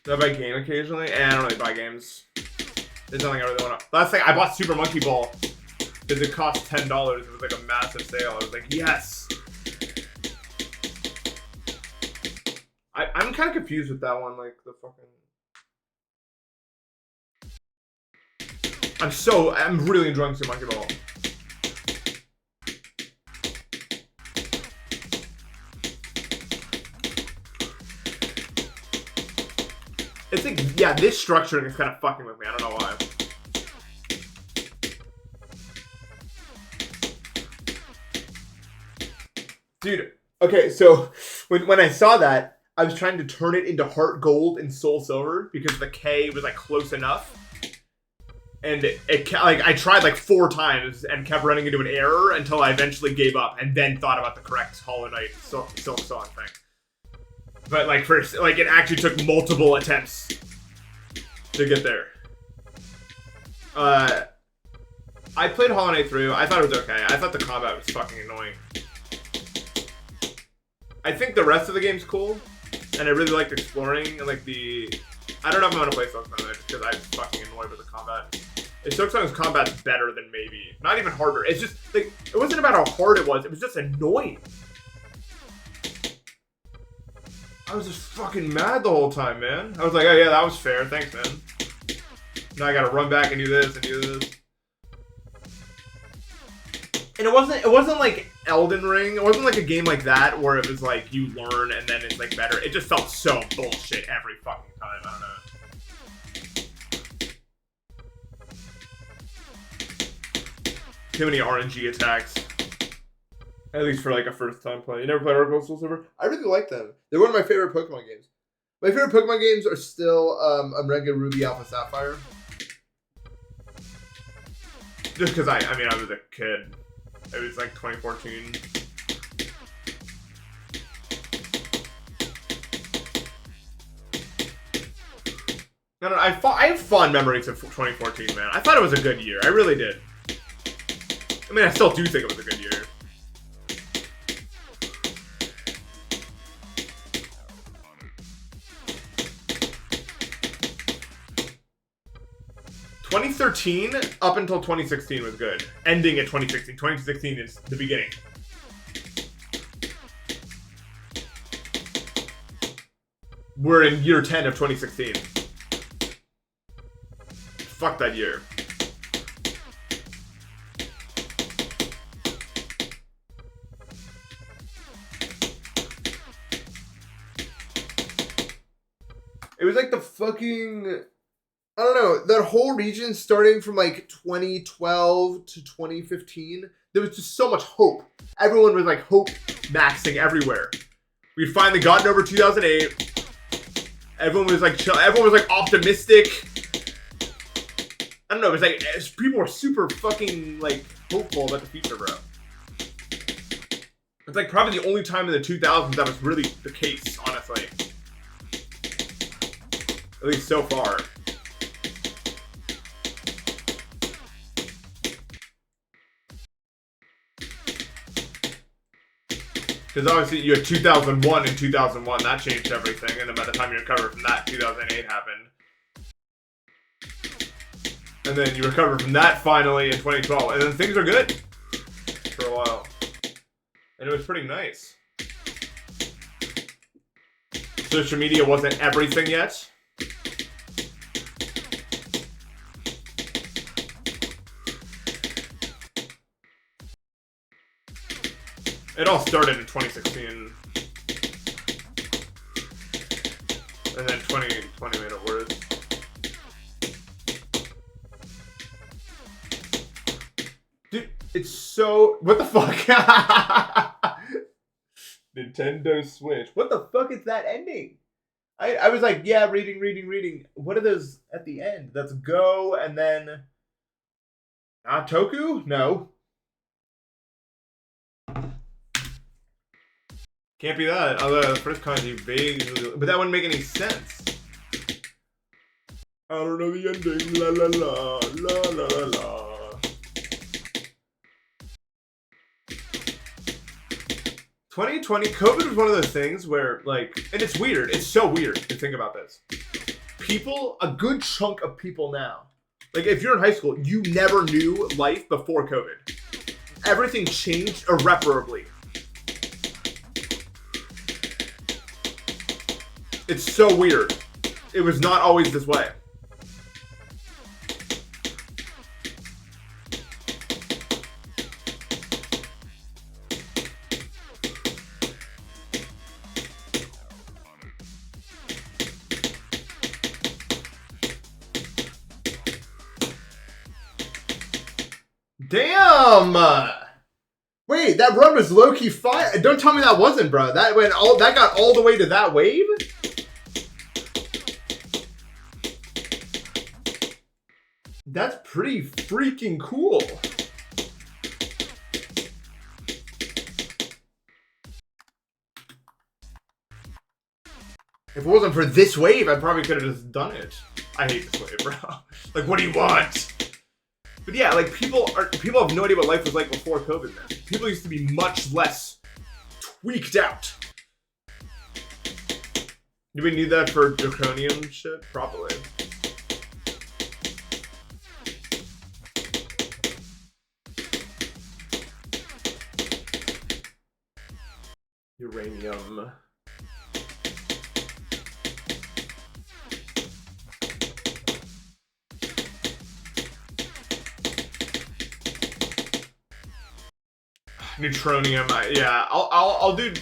Do I buy a game occasionally? I don't really buy games. There's nothing I really want to... Last thing, I bought Super Monkey Ball because it cost $10. It was like a massive sale. I was like, yes! I'm kind of confused with that one, like the fucking... I'm really enjoying Super Monkey Ball. It's like, yeah, this structuring is kind of fucking with me. I don't know why. Dude, okay, so when I saw that, I was trying to turn it into Heart Gold and Soul Silver because the K was like close enough. And it like I tried like 4 times and kept running into an error until I eventually gave up and then thought about the correct Hollow Knight Silk Song thing. But like first, like it actually took multiple attempts to get there. I played Hollow Knight through. I thought it was okay. I thought the combat was fucking annoying. I think the rest of the game's cool, and I really liked exploring and like the. I don't know if I'm gonna play Silk Song because I'm fucking annoyed with the combat. Silk Song's combat's better than maybe, not even harder. It's just like it wasn't about how hard it was. It was just annoying. I was just fucking mad the whole time, man. I was like, oh yeah, that was fair. Thanks, man. Now I gotta run back and do this and do this. And it wasn't like Elden Ring. It wasn't like a game like that where it was like you learn and then it's like better. It just felt so bullshit every fucking time. I don't know. Too many RNG attacks. At least for like a first time play. You never played Orc Soul Silver? I really like them. They're one of my favorite Pokemon games. My favorite Pokemon games are still Omega Ruby Alpha Sapphire. Just because I mean, I was a kid. It was like 2014. I don't know, I have fond memories of 2014, man. I thought it was a good year. I really did. I mean, I still do think it was a good year. $2013 up until 2016 was good. Ending at 2016. 2016 is the beginning. We're in year 10 of 2016. Fuck that year. It was like the fucking... I don't know, that whole region starting from like 2012 to 2015, there was just so much hope. Everyone was like hope maxing everywhere. We'd finally gotten over 2008. Everyone was like chill. Everyone was like optimistic. I don't know, it was like people were super fucking like hopeful about the future, bro. It's like probably the only time in the 2000s that was really the case, honestly. At least so far. Because obviously you had 2001 and 2001, that changed everything, and then by the time you recover from that, 2008 happened. And then you recover from that finally in 2012, and then things are good for a while. And it was pretty nice. Social media wasn't everything yet. It all started in 2016. And then 2020 made it worse. Dude, it's so... What the fuck? Nintendo Switch. What the fuck is that ending? I was like, yeah, reading. What are those at the end? That's Go and then... Toku? No. Can't be that. Although the first kanji vague, but that wouldn't make any sense. I don't know the ending. La la la la la la. 2020, COVID was one of those things where, like, and it's weird. It's so weird to think about this. People, a good chunk of people now, like if you're in high school, you never knew life before COVID. Everything changed irreparably. It's so weird. It was not always this way. Damn! Wait, that run was low-key fire. Don't tell me that wasn't, bro. That got all the way to that wave? That's pretty freaking cool. If it wasn't for this wave, I probably could have just done it. I hate this wave, bro. Like, what do you want? But yeah, like people have no idea what life was like before COVID, man. People used to be much less tweaked out. Do we need that for draconium shit? Probably. Uranium. Neutronium. Yeah, I'll do.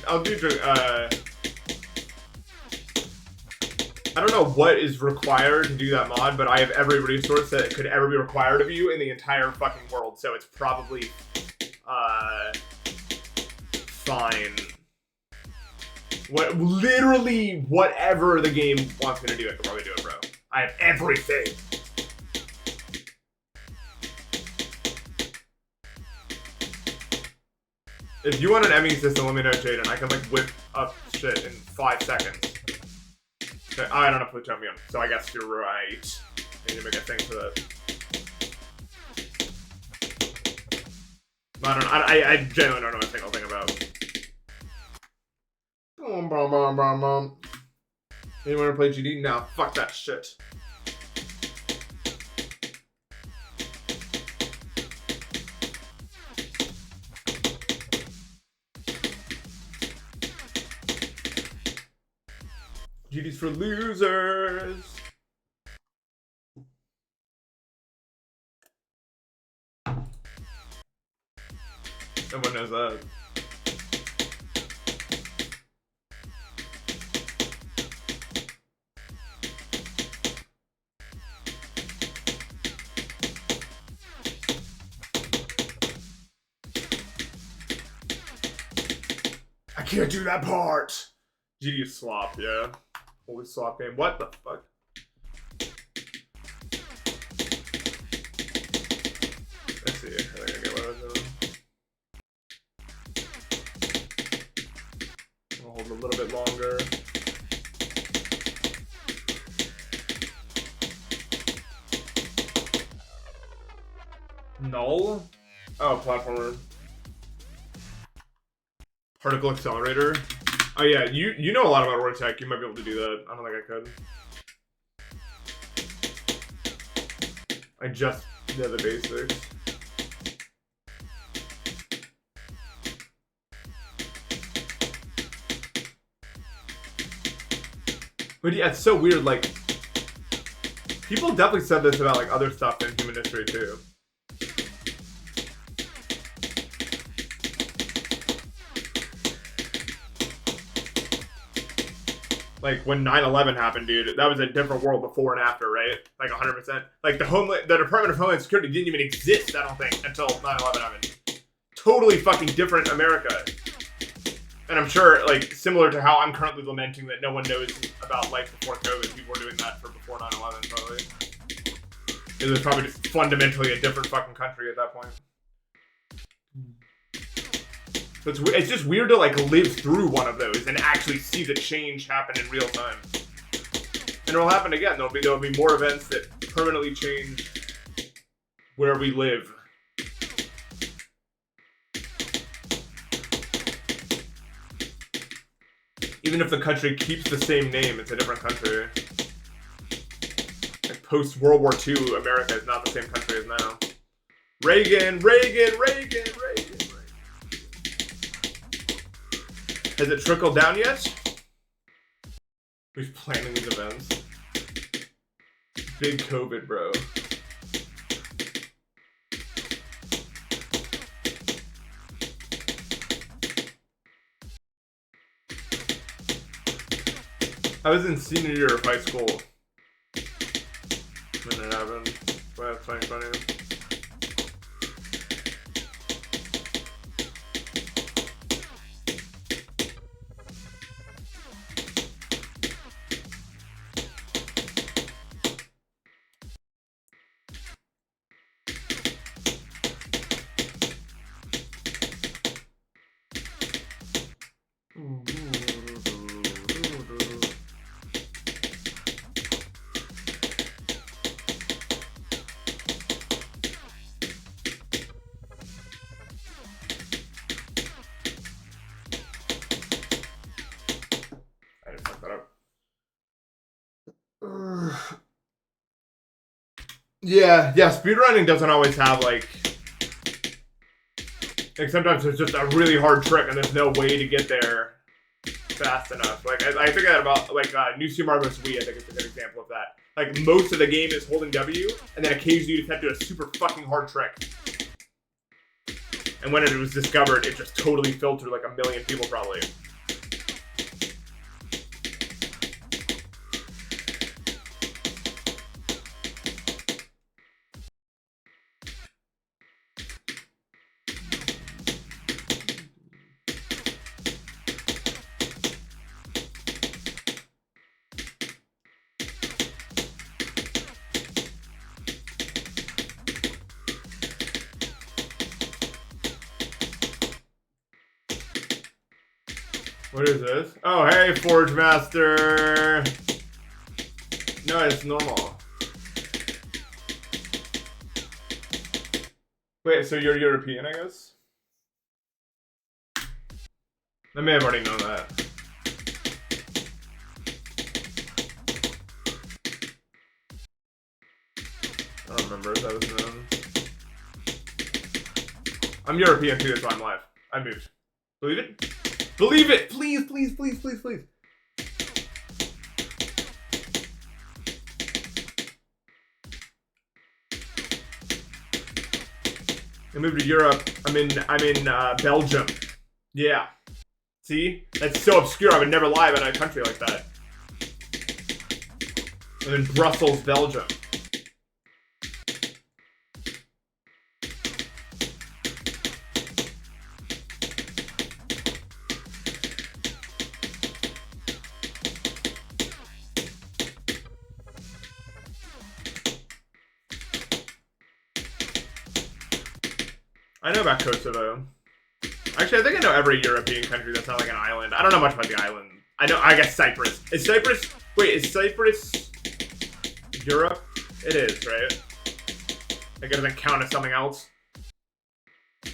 I don't know what is required to do that mod, but I have every resource that could ever be required of you in the entire fucking world, so it's probably fine. Literally whatever the game wants me to do, I can probably do it, bro. I have everything. If you want an ME system, let me know, Jaden. I can like whip up shit in 5 seconds. Okay, I don't have plutonium, so I guess you're right. I need to make a thing for that. I genuinely don't know a single thing about. You want to play GD? No, fuck that shit. GD's for losers. Everyone knows that. I can't do that part. GD is slop, yeah. Holy slop game. What the fuck? Let's see. I think I get what I was doing. I'll hold a little bit longer. Null? Oh, platformer. Particle accelerator. Oh yeah, you know a lot about Roy Tech. You might be able to do that. I don't think I could. I just did the basics. But yeah, it's so weird. Like, people definitely said this about like other stuff in human history too. Like, when 9/11 happened, dude, that was a different world before and after, right? Like, 100%. Like, the Department of Homeland Security didn't even exist, I don't think, until 9/11 happened. Totally fucking different America. And I'm sure, like, similar to how I'm currently lamenting that no one knows about life before COVID, people were doing that for before 9/11, probably. It was probably just fundamentally a different fucking country at that point. So it's just weird to like live through one of those and actually see the change happen in real time. And it will happen again. There'll be more events that permanently change where we live. Even if the country keeps the same name, it's a different country. Like post World War II, America is not the same country as now. Reagan. Has it trickled down yet? Who's planning these events? Big COVID, bro. I was in senior year of high school when it happened. Well, that's funny. Yeah, speedrunning doesn't always have, like, sometimes there's just a really hard trick and there's no way to get there fast enough. Like, I think that about, like, New Super Mario Bros. Wii, I think it's a good example of that. Like, most of the game is holding W, and then occasionally you just have to do a super fucking hard trick. And when it was discovered, it just totally filtered like 1 million people probably. What is this? Oh, hey, Forge Master. No, it's normal. Wait, so you're European, I guess? I may have already known that. I don't remember if that was known. I'm European too, that's why I'm live. I moved. Believe it? Believe it! Please, please, please, please, please. I moved to Europe. I'm in Belgium. Yeah. See? That's so obscure. I would never lie about a country like that. I'm in Brussels, Belgium. I know about Kosovo. Actually, I think I know every European country that's not like an island. I don't know much about the island. I guess Cyprus. Is Cyprus... Wait, is Cyprus... Europe? It is, right? Like, it doesn't count as something else. I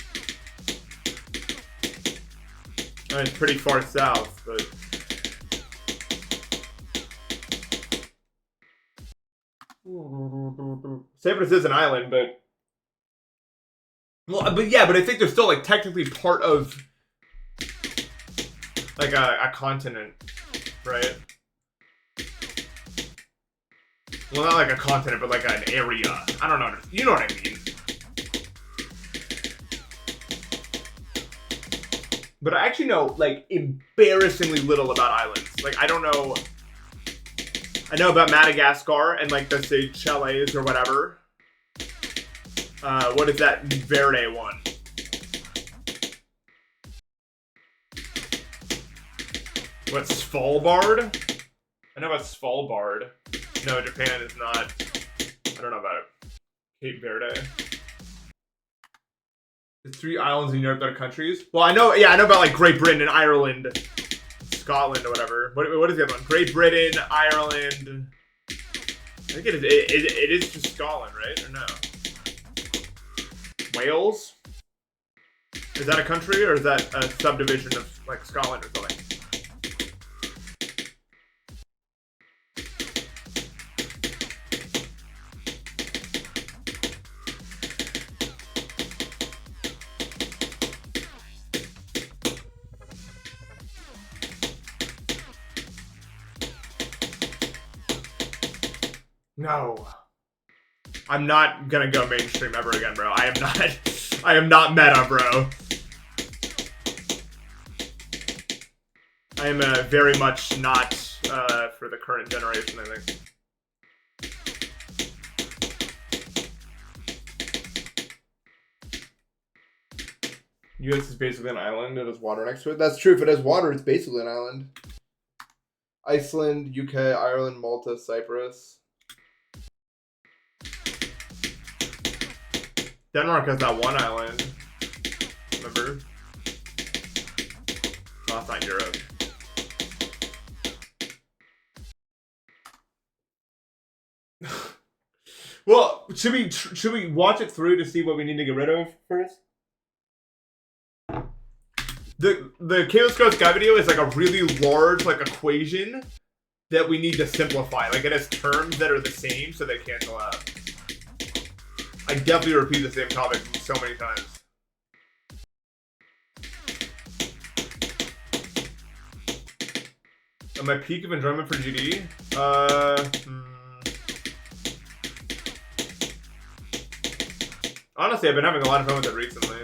mean, it's pretty far south, but... Cyprus is an island, but... Well, but yeah, but I think they're still, like, technically part of, like, a continent, right? Well, not like a continent, but like an area. I don't know. You know what I mean. But I actually know, like, embarrassingly little about islands. Like, I don't know. I know about Madagascar and, like, the Seychelles or whatever. What is that Verde one? What, Svalbard? I know about Svalbard. No, Japan is not. I don't know about it. Cape Verde. There's 3 islands in Europe that are countries. Well, I know, yeah, I know about like Great Britain and Ireland, Scotland or whatever. What is the other one? Great Britain, Ireland. I think it is just Scotland, right? Or no? Wales? Is that a country or is that a subdivision of like Scotland or something? No. I'm not gonna go mainstream ever again, bro. I am not meta, bro. I am very much not for the current generation, I think. US is basically an island. It has water next to it. That's true. If it has water, it's basically an island. Iceland, UK, Ireland, Malta, Cyprus. Denmark has that one island. Remember? Well, that's not Europe. Well, should we watch it through to see what we need to get rid of first? The Chaos Ghost Guy video is like a really large like equation that we need to simplify. Like it has terms that are the same so they cancel out. I definitely repeat the same topic so many times. At my peak of enjoyment for GD? Honestly, I've been having a lot of fun with it recently.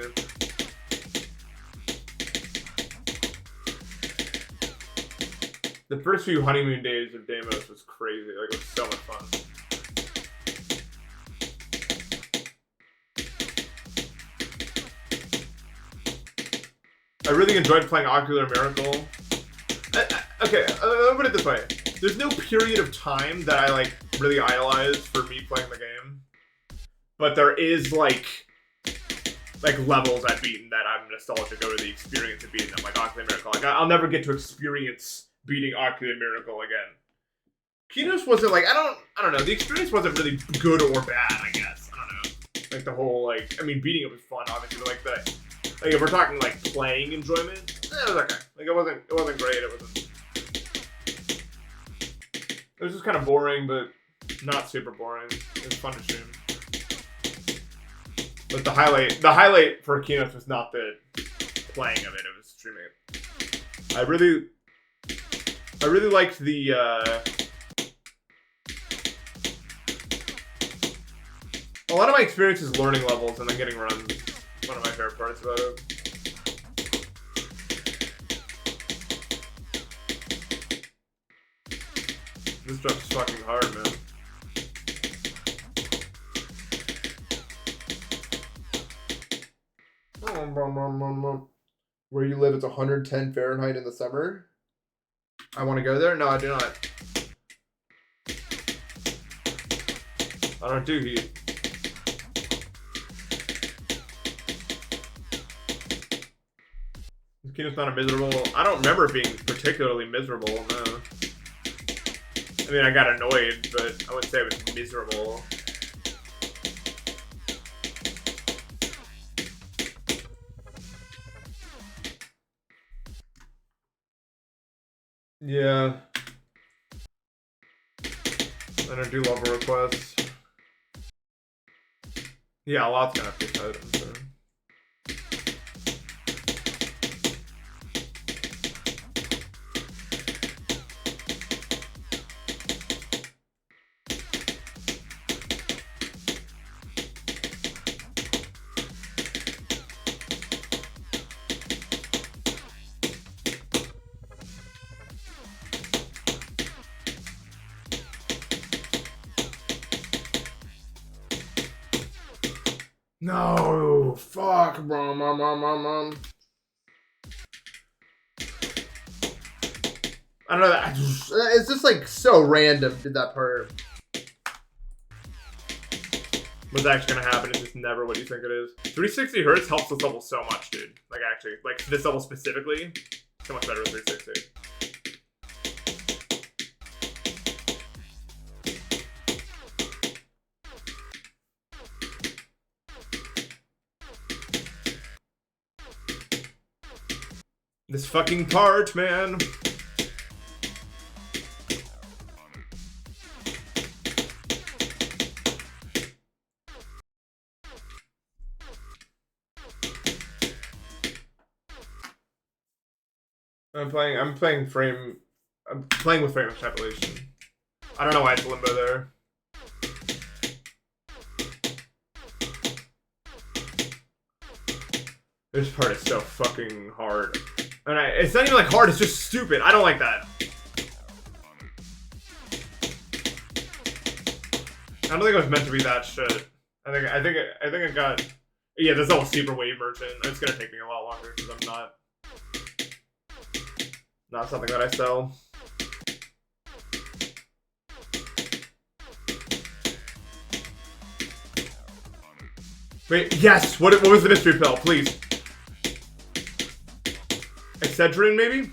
The first few honeymoon days of Deimos was crazy. Like, it was so much fun. I really enjoyed playing Ocular Miracle. Okay, let me put it this way. There's no period of time that I, like, really idolize for me playing the game. But there is, like levels I've beaten that I'm nostalgic over the experience of beating them, like Ocular Miracle. Like, I'll never get to experience beating Ocular Miracle again. Kinos wasn't, like, I don't know, the experience wasn't really good or bad, I guess. I don't know. Like, the whole, like, I mean, beating it was fun, obviously, but, like, if we're talking, like, playing enjoyment, it was okay. Like, it wasn't great, it was just kind of boring, but not super boring. It was fun to stream. But the highlight for Keynote was not the playing of it, it was streaming it. I really liked the, a lot of my experience is learning levels and then getting runs. One of my favorite parts about it. This jump is fucking hard, man. Where you live, it's 110 Fahrenheit in the summer. I want to go there? No, I do not. I don't do heat. This kingdom's not a miserable. I don't remember it being particularly miserable, no. I mean, I got annoyed, but I wouldn't say it was miserable. Yeah. I don't do level requests. Yeah, a lot's gonna have to be cut, I'm sure. No, fuck, mom. I don't know that. It's just like so random. Did that part? What's actually gonna happen is just never what you think it is. 360 hertz helps this level so much, dude. Like, actually, like this level specifically, so much better with 360. This fucking part, man. I'm playing with frame extrapolation. I don't know why it's limbo there. This part is so fucking hard. And it's not even like hard, it's just stupid. I don't like that. I don't think it was meant to be that shit. I think it got. Yeah, this whole super wave merchant. It's gonna take me a lot longer because I'm not something that I sell. Wait, yes! What was the mystery pill? Please. Excedrin, maybe?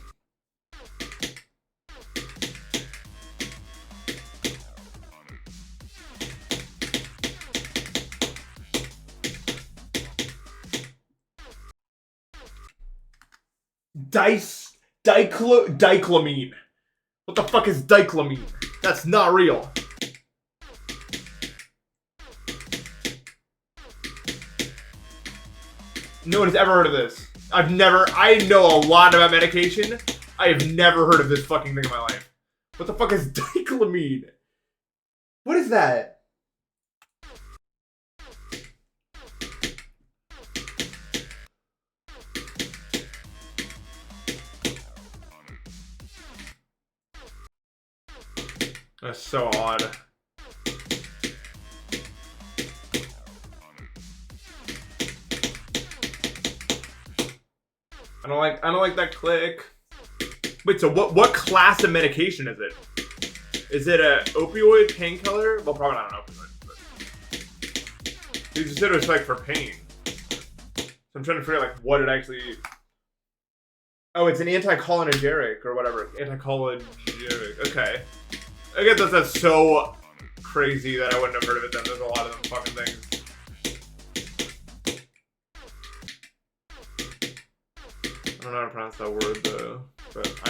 Diclamine. What the fuck is diclamine? That's not real. No one has ever heard of this. I know a lot about medication. I have never heard of this fucking thing in my life. What the fuck is diclamine? What is that? That's so odd. I don't like that click. Wait, so what class of medication is it? Is it a opioid painkiller? Well, probably not an opioid, but you just said it was like for pain. So I'm trying to figure out like what it actually. Oh, it's an anticholinergic or whatever. Anticholinergic. Okay. I guess that's so crazy that I wouldn't have heard of it then. There's a lot of them fucking things. I don't know how to pronounce that word though, but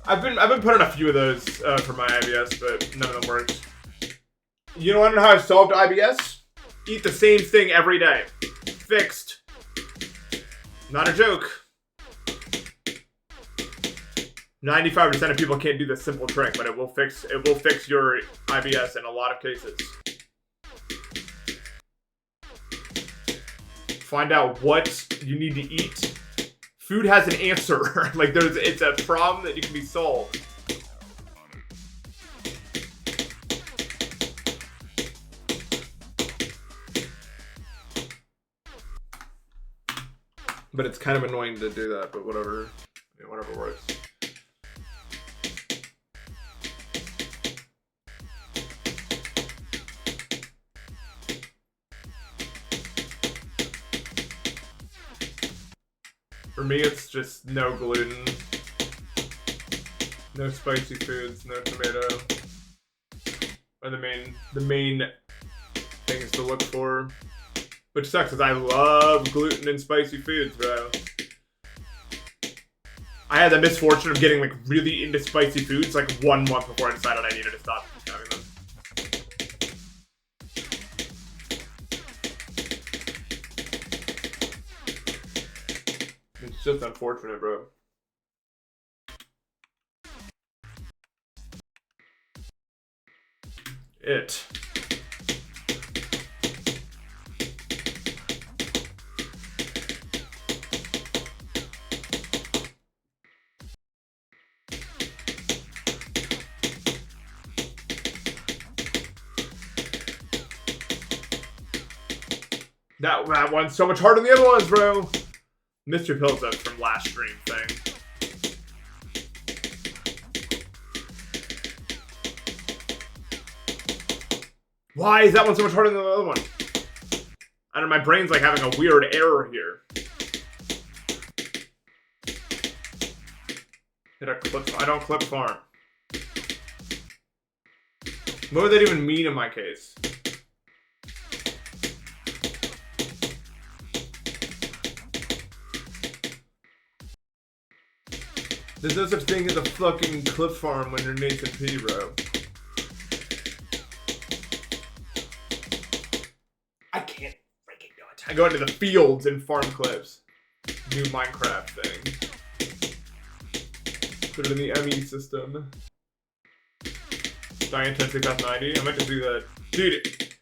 I've been putting a few of those for my IBS, but none of them worked. You know, I don't know how I solved IBS. Eat the same thing every day. Fixed. Not a joke. 95% of people can't do this simple trick, but it will fix your IBS in a lot of cases. Find out what you need to eat. Food has an answer. Like it's a problem that you can be solved. But it's kind of annoying to do that, but whatever. Yeah, whatever works. For me, it's just no gluten, no spicy foods, no tomato. Are the main things to look for. Which sucks, because I love gluten and spicy foods, bro. I had the misfortune of getting like really into spicy foods like 1 month before I decided I needed to stop having them. It's just unfortunate, bro. It. That one's so much harder than the other ones, bro. Mr. Pills up from last stream thing. Why is that one so much harder than the other one? I don't know, my brain's like having a weird error here. Hit a clip. I don't clip farm. What would that even mean in my case? There's no such thing as a fucking clip farm when you're Nathan P, bro. I can't freaking do it. I go into the fields and farm clips. New Minecraft thing. Put it in the ME system. Diantensic F 90. I meant to do that. Dude,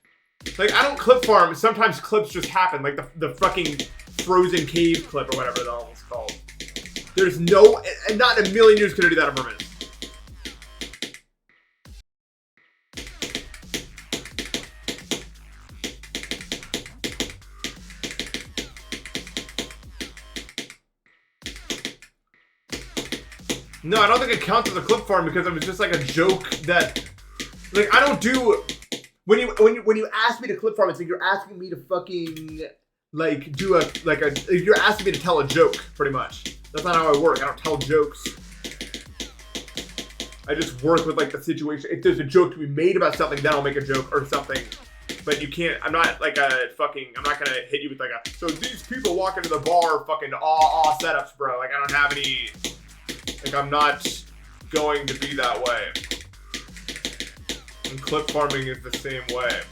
like, I don't clip farm. Sometimes clips just happen. Like the fucking frozen cave clip or whatever the hell it's called. There's no, and not in a million years could I do that on purpose. No, I don't think it counts as a clip farm because it was just like a joke that, like, I don't do. When you ask me to clip farm, it's like you're asking me to fucking like do you're asking me to tell a joke, pretty much. That's not how I work. I don't tell jokes. I just work with like the situation. If there's a joke to be made about something, then I'll make a joke or something. But you can't. I'm not like a fucking. I'm not gonna hit you with like a. So these people walk into the bar, fucking setups, bro. Like I don't have any. Like I'm not going to be that way. And clip farming is the same way.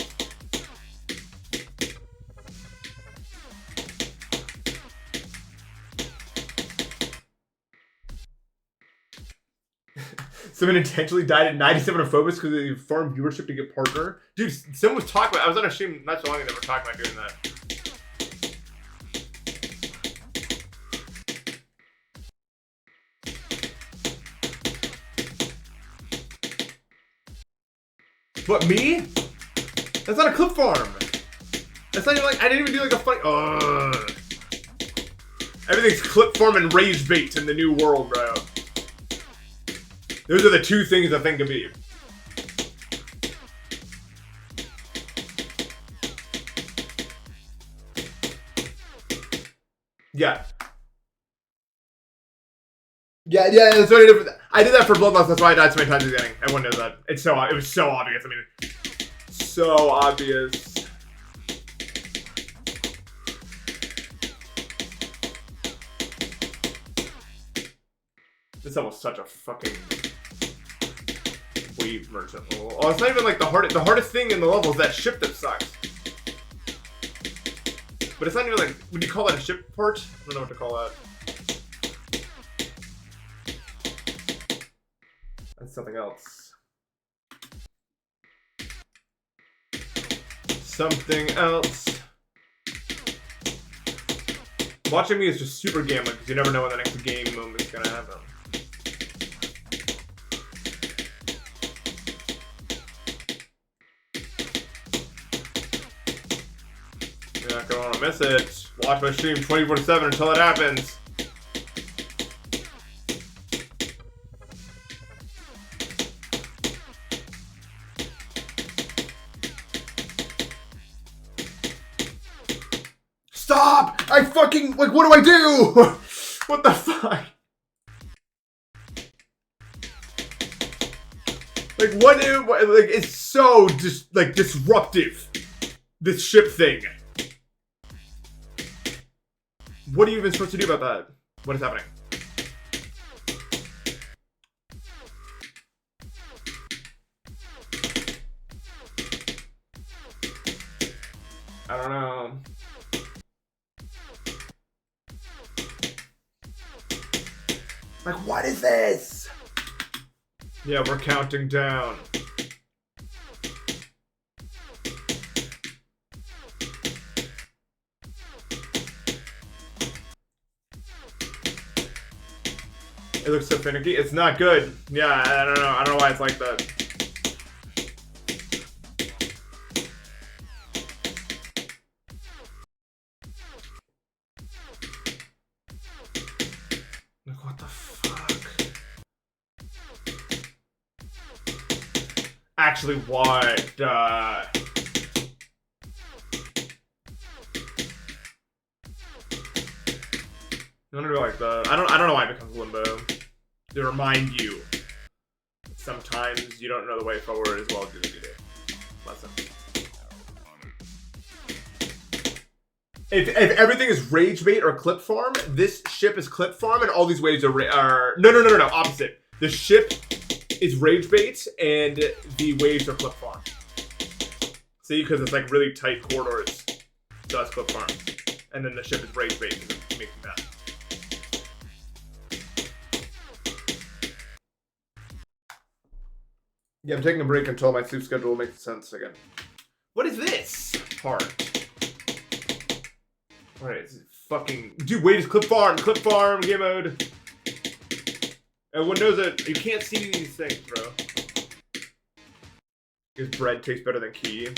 Someone intentionally died at 97 of Phobos because they farmed viewership to get partner. Dude, someone was talking about. I was on a stream not so long ago. They were talking about doing that. What, me? That's not a clip farm. That's not even like, I didn't even do like a funny, everything's clip farm and rage bait in the new world, bro. Those are the two things a thing can be. Yeah. Yeah, that's what I did. I did that for Bloodlust. That's why I died so many times at the beginning. Everyone knows that. It was so obvious. I mean, so obvious. This is almost such a fucking wave merchant level. Oh, it's not even like the hardest thing in the level is that ship that sucks. But it's not even like, would you call that a ship part? I don't know what to call that. That's something else. Something else. Watching me is just super gambling because you never know when the next game moment is gonna happen. You're not gonna want to miss it. Watch my stream 24/7 until it happens. Stop! I fucking, like, what do I do? What the fuck? Like, like, it's so just, like, disruptive. This ship thing. What are you even supposed to do about that? What is happening? I don't know. Like, what is this? Yeah, we're counting down. It looks so finicky. It's not good. Yeah, I don't know. I don't know why it's like that. Like, what the fuck? Actually, what? You wanna do like that? I don't know why it becomes limbo. To remind you, sometimes you don't know the way forward as well as you do. Lesson. If everything is rage bait or clip farm, this ship is clip farm, and all these waves are no, opposite. The ship is rage bait, and the waves are clip farm. See, because it's like really tight corridors, so that's clip farm, and then the ship is rage bait because it's making that. Yeah, I'm taking a break until my sleep schedule makes sense again. What is this part? Alright, it's fucking... Dude, wait, it's clip farm, game mode. Everyone knows it. You can't see these things, bro. Because bread tastes better than key.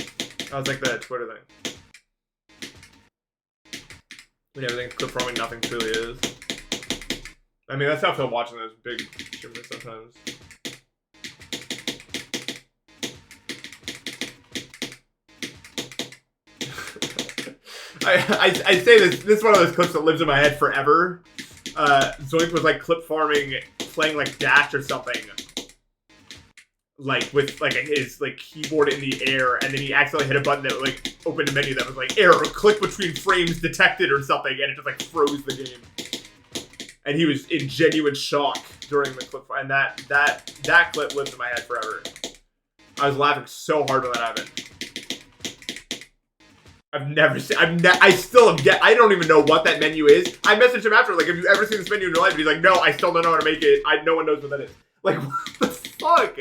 I was like that Twitter thing. When everything's clip farming, nothing truly is. I mean, that's how I feel watching those big shimmers sometimes. I say this is one of those clips that lives in my head forever. Zoink was like clip farming, playing like Dash or something. Like with like his like keyboard in the air, and then he accidentally hit a button that like opened a menu that was like error, click between frames detected or something, and it just like froze the game. And he was in genuine shock during the clip, and that clip lives in my head forever. I was laughing so hard when that happened. I've never seen. I still have I don't even know what that menu is. I messaged him after, like, have you ever seen this menu in your life? And he's like, no, I still don't know how to make it. No one knows what that is. Like, what the fuck?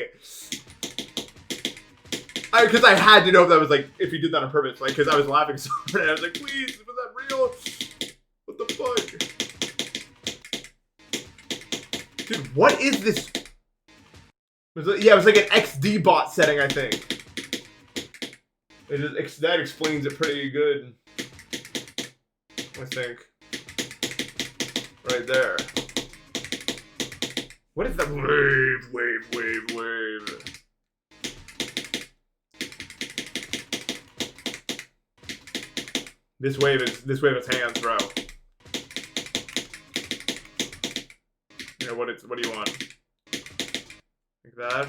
Because I had to know if that was like, if he did that on purpose. Like, because I was laughing so hard, and I was like, please, was that real? What the fuck? Dude, what is this? Yeah, it was like an XD bot setting, I think. That explains it pretty good. I think. Right there. What is that? Wave. This wave is hands, bro. Yeah, what do you want? Like that?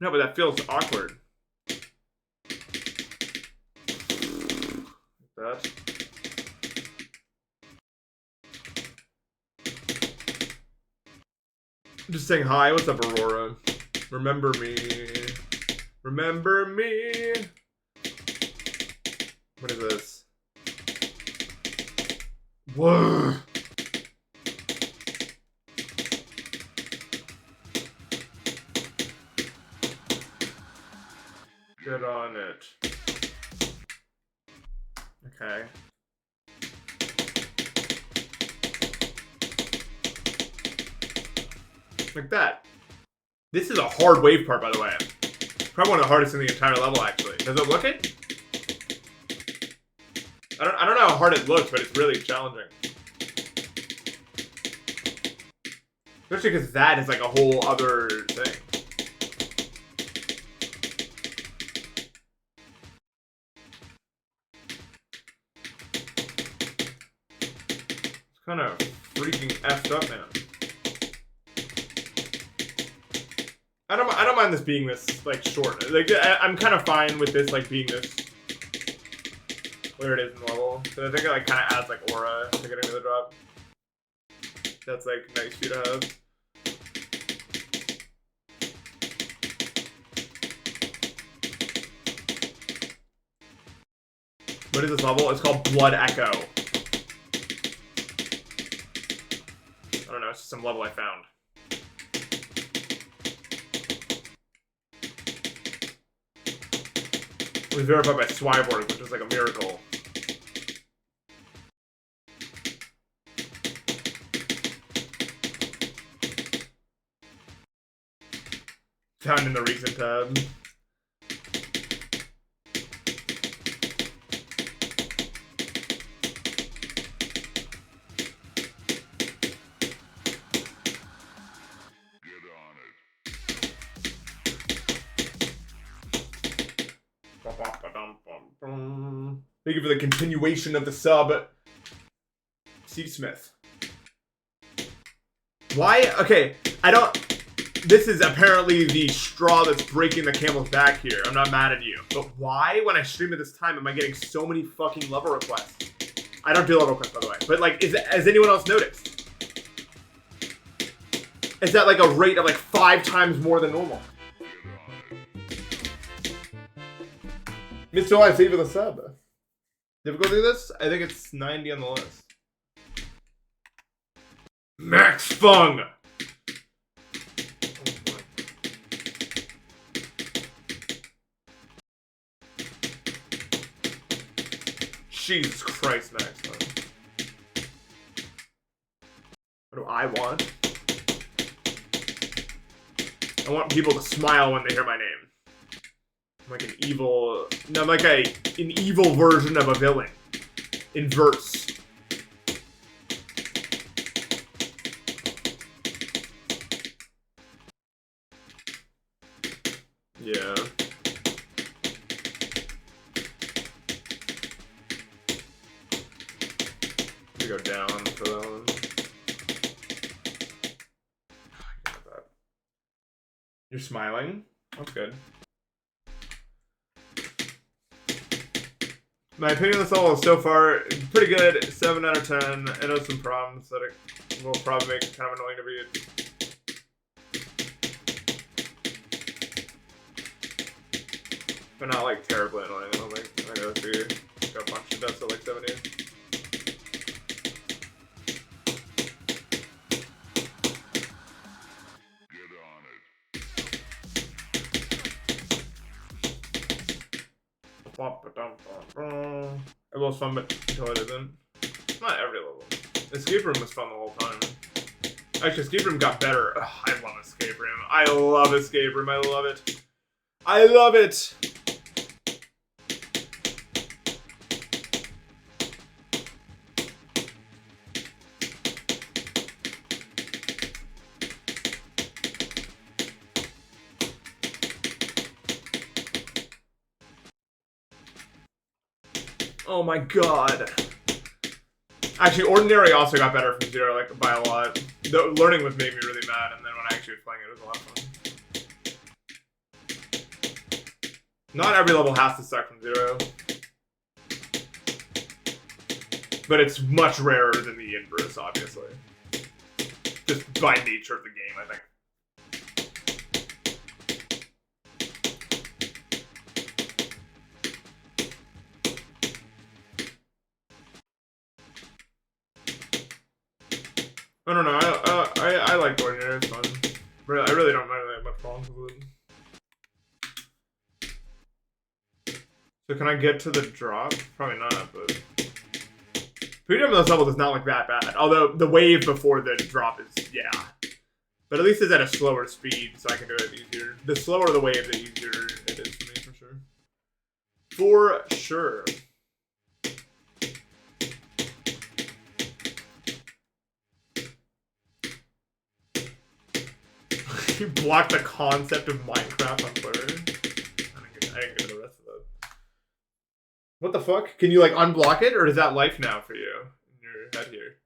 No, but that feels awkward. Like that. Just saying hi. What's up, Aurora? Remember me. Remember me. What is this? Whoa. Get on it. Okay. Like that. This is a hard wave part, by the way. Probably one of the hardest in the entire level, actually. Does it look it? I don't know how hard it looks, but it's really challenging. Especially because that is like a whole other thing. It's kind of freaking effed up, man. I don't mind this being this like short. Like I'm kind of fine with this like being this where it is in the level. So I think it like kind of adds like aura to getting to the drop. That's like nice for you to have. What is this level? It's called Blood Echo. I don't know. It's just some level I found. It was verified by Swyborg, which was like a miracle. Found in the recent tab. Thank you for the continuation of the sub. Steve Smith. Why? Okay, I don't... This is apparently the straw that's breaking the camel's back here. I'm not mad at you. But why, when I stream at this time, am I getting so many fucking level requests? I don't do level requests, by the way. But, like, has anyone else noticed? Is that, like, a rate of, like, 5 times more than normal? Mr. Life, thank you for the sub. Difficulty of this? I think it's 90 on the list. Max Fung! Jesus Christ, Max Fung. What do I want? I want people to smile when they hear my name. I'm like an evil... No, I'm like an evil version of a villain. In verse. Yeah. We go down for that one. You're smiling? That's good. My opinion of this level is so far pretty good. 7 out of 10. It has some problems that it will probably make it kind of annoying to read. But not like terribly annoying, I don't think. I gotta see. Got a bunch of deaths at like 70. It was fun, but until it isn't. Not every level. Escape Room was fun the whole time. Actually, Escape Room got better. Ugh, I love Escape Room. I love Escape Room. I love it. I love it! Oh my god. Actually, Ordinary also got better from 0, like, by a lot. The learning was made me really mad, and then when I actually was playing it, it was a lot of fun. Not every level has to suck from 0. But it's much rarer than the inverse, obviously. Just by nature of the game, I think. I don't know. I like Ordinary. It's fun. I really don't mind that much problems with it. So can I get to the drop? Probably not, but freedom of those levels is not like that bad. Although the wave before the drop is yeah. But at least it's at a slower speed, so I can do it easier. The slower the wave, the easier it is for me, for sure. For sure. You blocked the concept of Minecraft on Twitter. I didn't get the rest of it. What the fuck? Can you like unblock it, or is that life now for you in your head here?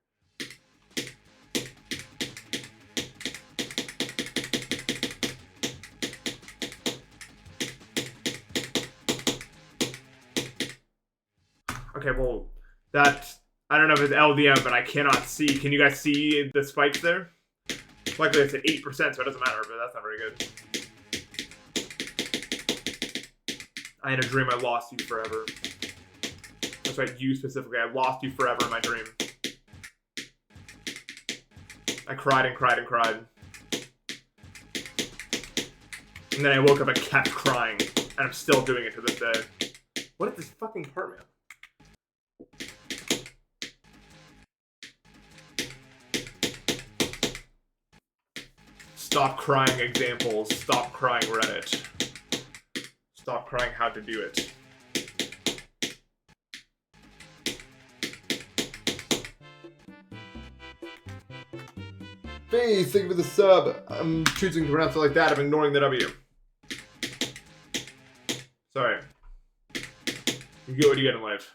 Okay, well, that I don't know if it's LDM, but I cannot see. Can you guys see the spikes there? Luckily it's at 8%, so it doesn't matter, but that's not very good. I had a dream I lost you forever. That's right, you specifically. I lost you forever in my dream. I cried and cried and cried. And then I woke up and kept crying. And I'm still doing it to this day. What is this fucking part, man? Stop crying examples. Stop crying Reddit. Stop crying how to do it. Face, thank you for the sub. I'm choosing to pronounce it like that. I'm ignoring the W. Sorry. You get what you get in life.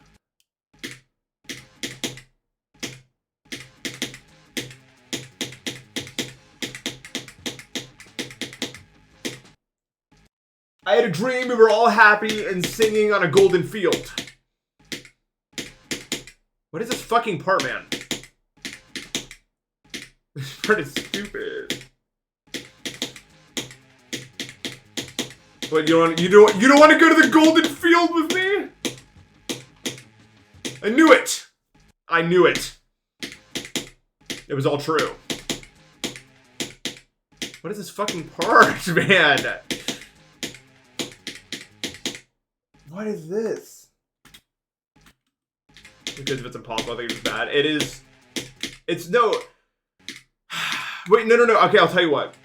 I had a dream we were all happy and singing on a golden field. What is this fucking part, man? This part is stupid. What, you don't want to go to the golden field with me? I knew it. I knew it. It was all true. What is this fucking part, man? What is this? Because if it's impossible, I think it's bad. It is. It's no. Wait, no. Okay, I'll tell you what.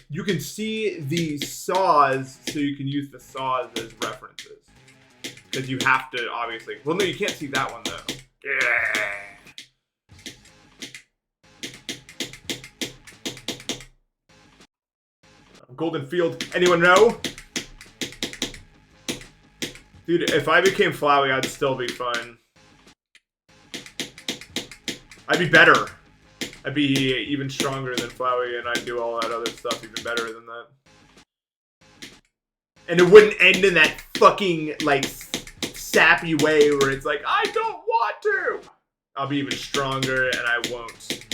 You can see the saws, so you can use the saws as references. Because you have to, obviously. Well, no, you can't see that one, though. Yeah. Golden Field. Anyone know? Dude, if I became Flowey, I'd still be fine. I'd be better. I'd be even stronger than Flowey, and I'd do all that other stuff even better than that. And it wouldn't end in that fucking, like, sappy way where it's like, I don't want to! I'll be even stronger, and I won't.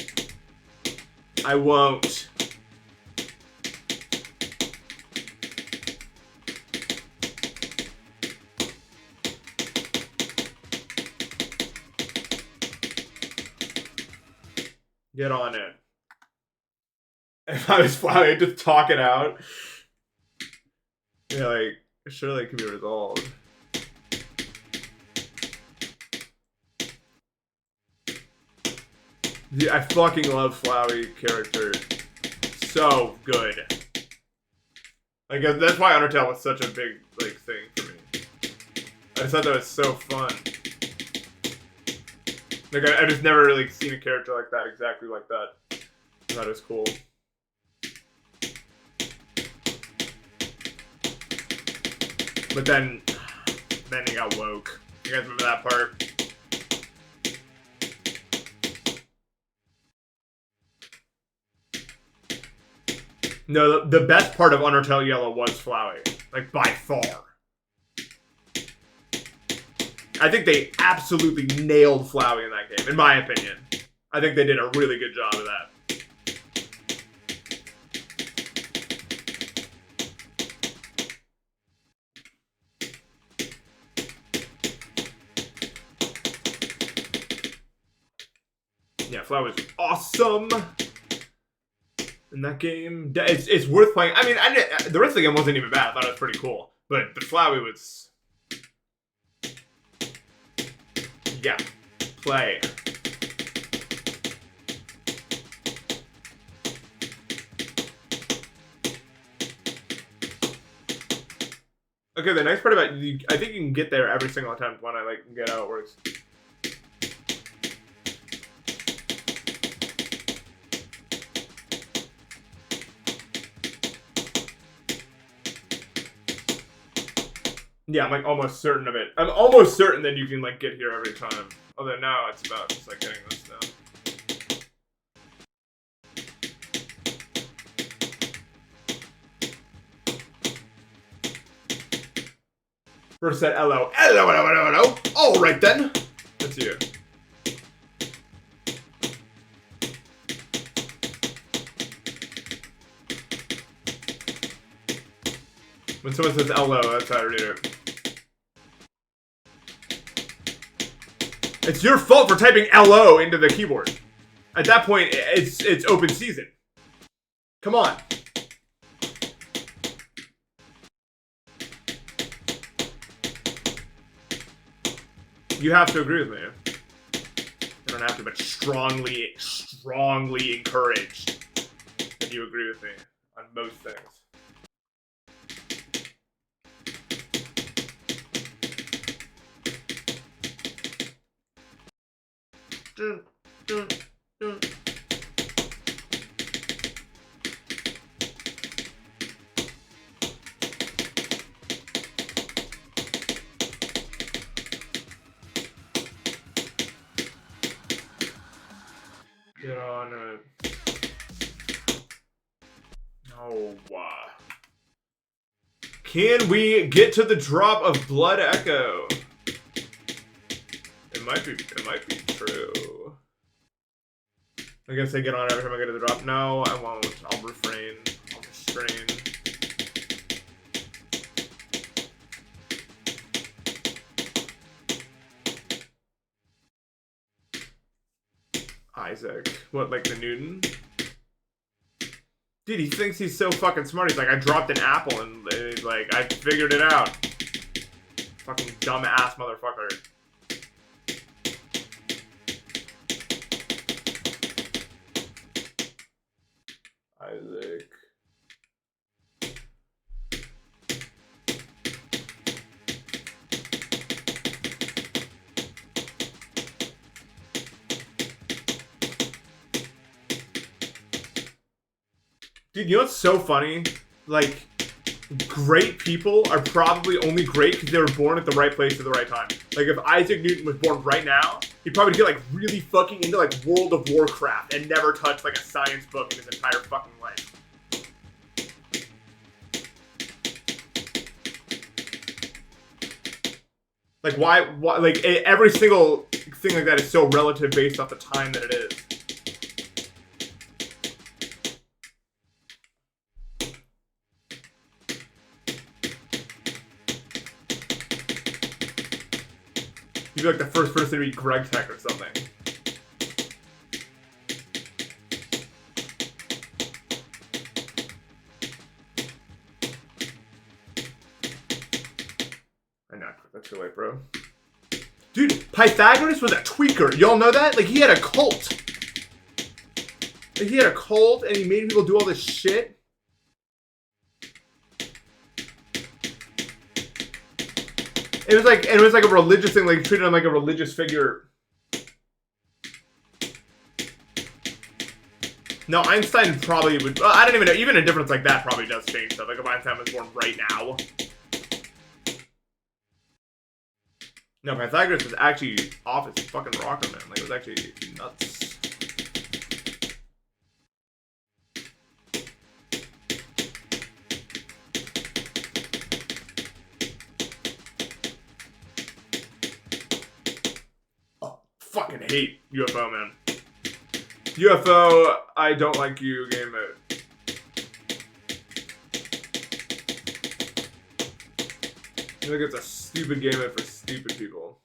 I won't. Get on it. If I was Flowey, I'd just talk it out. Yeah, like, surely it can be resolved. Yeah, I fucking love Flowey character. So good. Like, that's why Undertale was such a big, like, thing for me. I just thought that was so fun. Like, I just never really seen a character like that, exactly like that. I thought it was cool. But then he got woke. You guys remember that part? No, the best part of Undertale Yellow was Flowey. Like, by far. I think they absolutely nailed Flowey in that game, in my opinion. I think they did a really good job of that. Yeah, Flowey was awesome in that game. It's worth playing. I mean, the rest of the game wasn't even bad. I thought it was pretty cool. But Flowey was... Yeah. Play. Okay, the nice part about you, I think you can get there every single time when I like get how it works. Yeah, I'm like almost certain of it. I'm almost certain that you can like get here every time. Although now it's about just like getting this down. First said hello. Hello, hello, hello, hello. All right then. That's you. When someone says hello, that's how I read it. It's your fault for typing LO into the keyboard. At that point, it's open season. Come on. You have to agree with me. You don't have to, but strongly encouraged that you agree with me on most things. Dun, dun, dun. Get on it. No. Can we get to the drop of Blood Echo? It might be true. I'm gonna say get on every time I get to the drop. No, I won't. I'll refrain. I'll restrain. Isaac. What, like the Newton? Dude, he thinks he's so fucking smart. He's like, I dropped an apple and he's like, I figured it out. Fucking dumbass motherfucker. Isaac. Dude, you know what's so funny? Like, great people are probably only great because they were born at the right place at the right time. Like, if Isaac Newton was born right now, he'd probably get, like, really fucking into, like, World of Warcraft and never touch, like, a science book in his entire fucking life. Like, why, like, every single thing like that is so relative based off the time that it is. You'd be like the first person to read Greg Tech or something. I know, that's too late, bro. Dude, Pythagoras was a tweaker. Y'all know that? Like, he had a cult. Like, he had a cult and he made people do all this shit. It was like a religious thing, like treated him like a religious figure. No, Einstein probably would. Well, I don't even know. Even a difference like that probably does change stuff. Like if Einstein was born right now. No, Pythagoras was actually off his fucking rocker, man. Like, it was actually nuts. Oh, fucking hate UFO, man. UFO, I don't like you game mode. I think it's a stupid game mode for stupid people.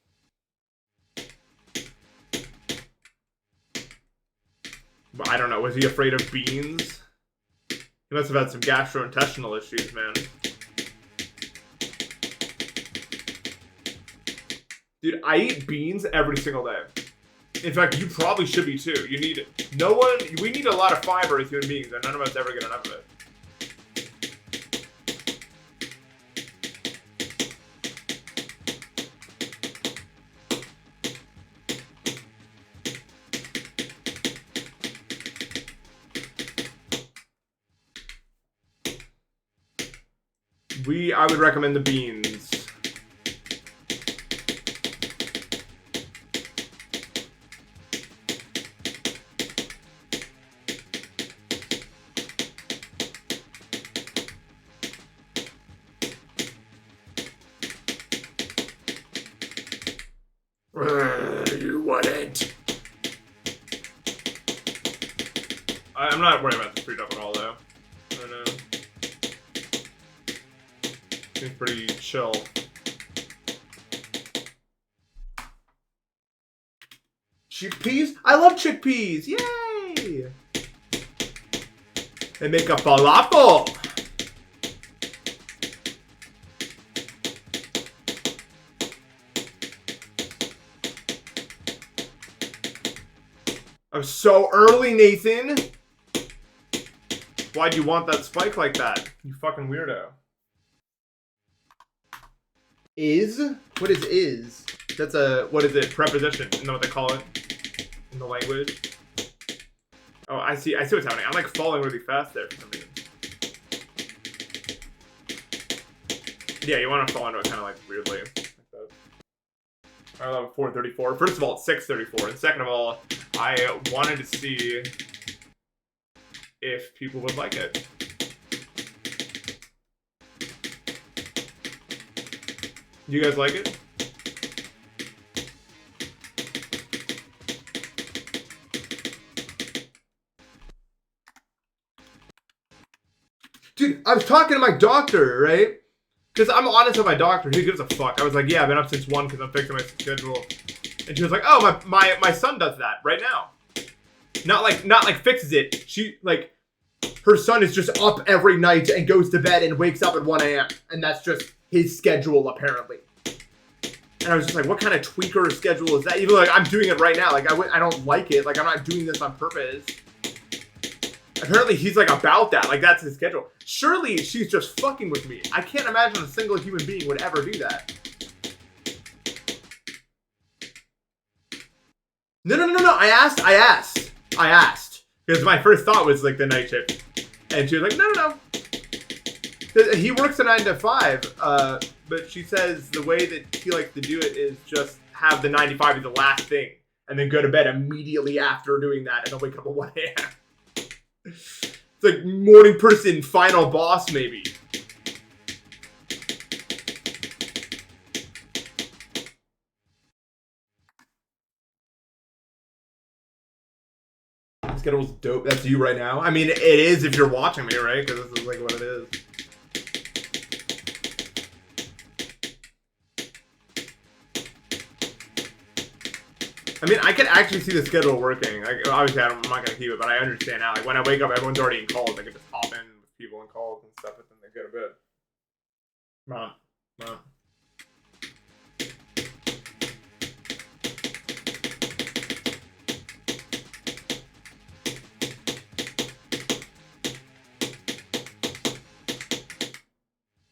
But I don't know, was he afraid of beans? He must have had some gastrointestinal issues, man. Dude, I eat beans every single day. In fact, you probably should be too. You need we need a lot of fiber as human beings, and none of us ever get enough of it. I would recommend the beans. You wouldn't. I'm not worried about the free dump at all, though. I don't know. Seems pretty chill. Chickpeas? I love chickpeas! Yay! They make a falafel! I'm so early, Nathan! Why'd you want that spike like that? You fucking weirdo. Is? What is? That's a, what is it, preposition. Isn't that what they call it in the language? Oh, I see what's happening. I'm like falling really fast there for some reason. Yeah, you want to fall into it kind of like weirdly. Like that. I love 434. First of all, it's 634. And second of all, I wanted to see if people would like it. You guys like it? Dude, I was talking to my doctor, right? Because I'm honest with my doctor. He gives a fuck. I was like, yeah, I've been up since 1 because I'm fixing my schedule. And she was like, oh, my son does that right now. Not like fixes it. She, like, her son is just up every night and goes to bed and wakes up at 1 a.m. And that's just his schedule, apparently. And I was just like, what kind of tweaker schedule is that? Even like, I'm doing it right now. Like, I don't like it. Like, I'm not doing this on purpose. Apparently, he's like about that. Like, that's his schedule. Surely, she's just fucking with me. I can't imagine a single human being would ever do that. No. I asked. Because my first thought was like the night shift. And she was like, no. He works a 9 to 5. But she says the way that he likes to do it is just have the 9 to 5 as the last thing. And then go to bed immediately after doing that. And then wake up at 1 a.m. It's like morning person, final boss, maybe. Schedule's dope. That's you right now. I mean, it is if you're watching me, right? Because this is like what it is. I mean, I can actually see the schedule working. Like, obviously, I'm not going to keep it, but I understand now. Like, when I wake up, everyone's already in calls. I can just hop in with people in calls and stuff, and then they go to bed. Come on.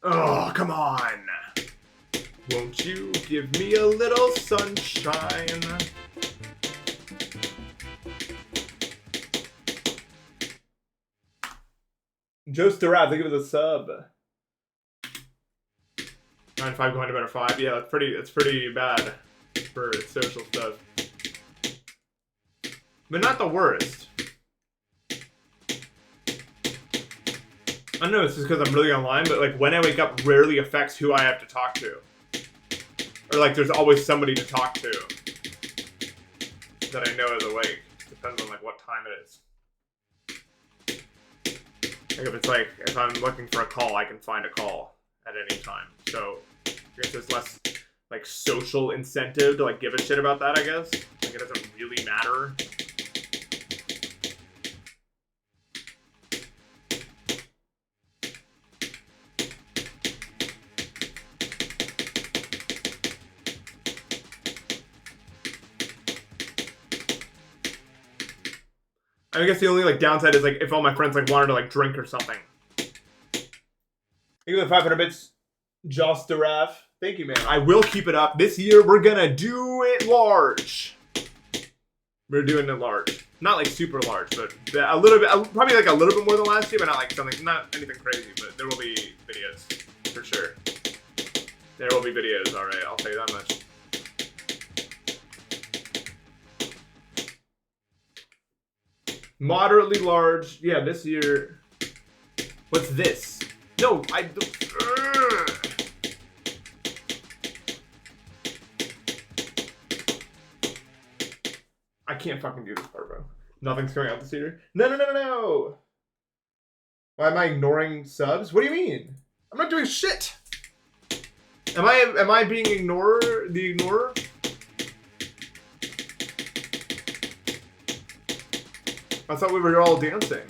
Oh, come on. Won't you give me a little sunshine? Joe Stirab, think of it as a sub. 9-5 going to better 5. Yeah, that's pretty bad for social stuff. But not the worst. I don't know, it's just because I'm really online, but like when I wake up rarely affects who I have to talk to. Or like there's always somebody to talk to that I know is awake. Depends on like what time it is. Like if I'm looking for a call, I can find a call at any time. So I guess there's less like social incentive to like give a shit about that, I guess. Like it doesn't really matter. I guess the only like downside is like if all my friends like wanted to like drink or something. Thank you for the 500 bits, Joss Daraf. Thank you, man. I will keep it up. This year we're gonna do it large. We're doing it large. Not like super large, but a little bit, probably like a little bit more than last year, but not like something, not anything crazy, but there will be videos, for sure. There will be videos, alright, I'll tell you that much. Moderately large. Yeah, this year. What's this? No, I can't fucking do this part, bro. Nothing's coming out this year. No. Why am I ignoring subs? What do you mean? I'm not doing shit. Am I being the ignorer? I thought we were all dancing.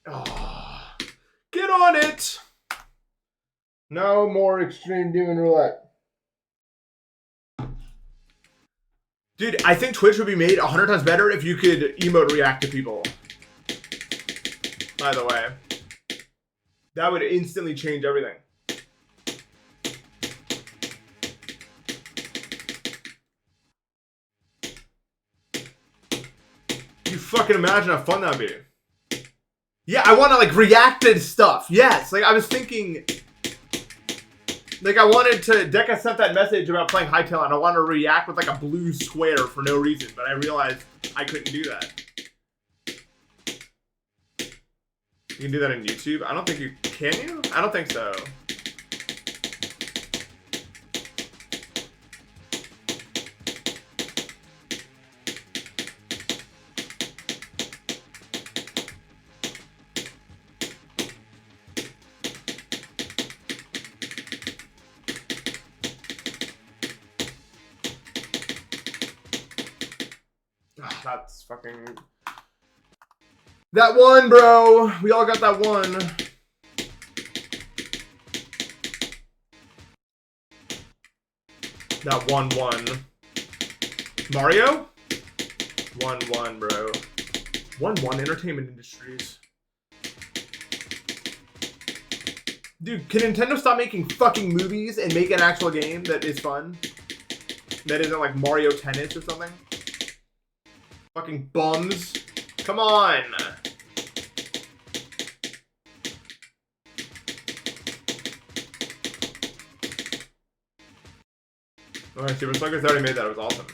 Oh, get on it! No more extreme demon roulette. Dude, I think Twitch would be made 100 times better if you could emote react to people. By the way. That would instantly change everything. You fucking imagine how fun that'd be. Yeah, I want to like react to stuff. Yes, like I was thinking... Like, I wanted to... Deca sent that message about playing Hytale, and I wanted to react with, like, a blue square for no reason, but I realized I couldn't do that. You can do that on YouTube? I don't think you... Can you? I don't think so. That's fucking... That one, bro! We all got that one. That 1-1. Mario? 1-1, bro. 1-1 Entertainment Industries. Dude, can Nintendo stop making fucking movies and make an actual game that is fun? That isn't like Mario Tennis or something? Fucking bums. Come on. Alright, Super Sluggers already made that. It was awesome.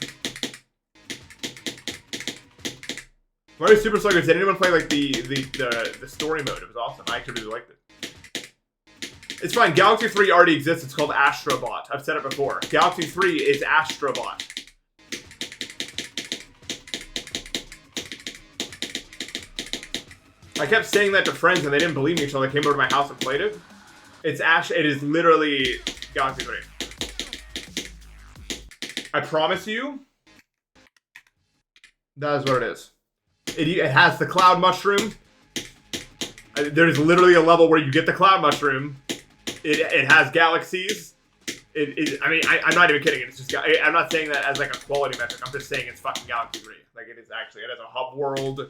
Mario Super Sluggers, did anyone play like the story mode? It was awesome. I actually really liked it. It's fine. Galaxy 3 already exists. It's called Astrobot. I've said it before. Galaxy 3 is Astrobot. I kept saying that to friends and they didn't believe me until they came over to my house and played it. It is literally Galaxy 3. I promise you, that is what it is. It has the cloud mushroom. There's literally a level where you get the cloud mushroom. It has galaxies. I mean, I'm not even kidding. It's just, I'm not saying that as like a quality metric. I'm just saying it's fucking Galaxy 3. Like it is actually. It has a hub world.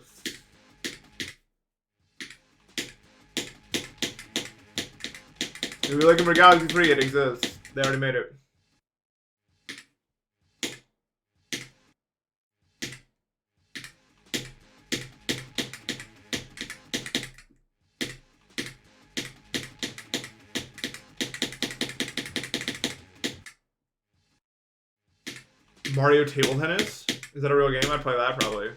If you're looking for Galaxy 3, it exists. They already made it. Mario Table Tennis? Is that a real game? I'd play that probably.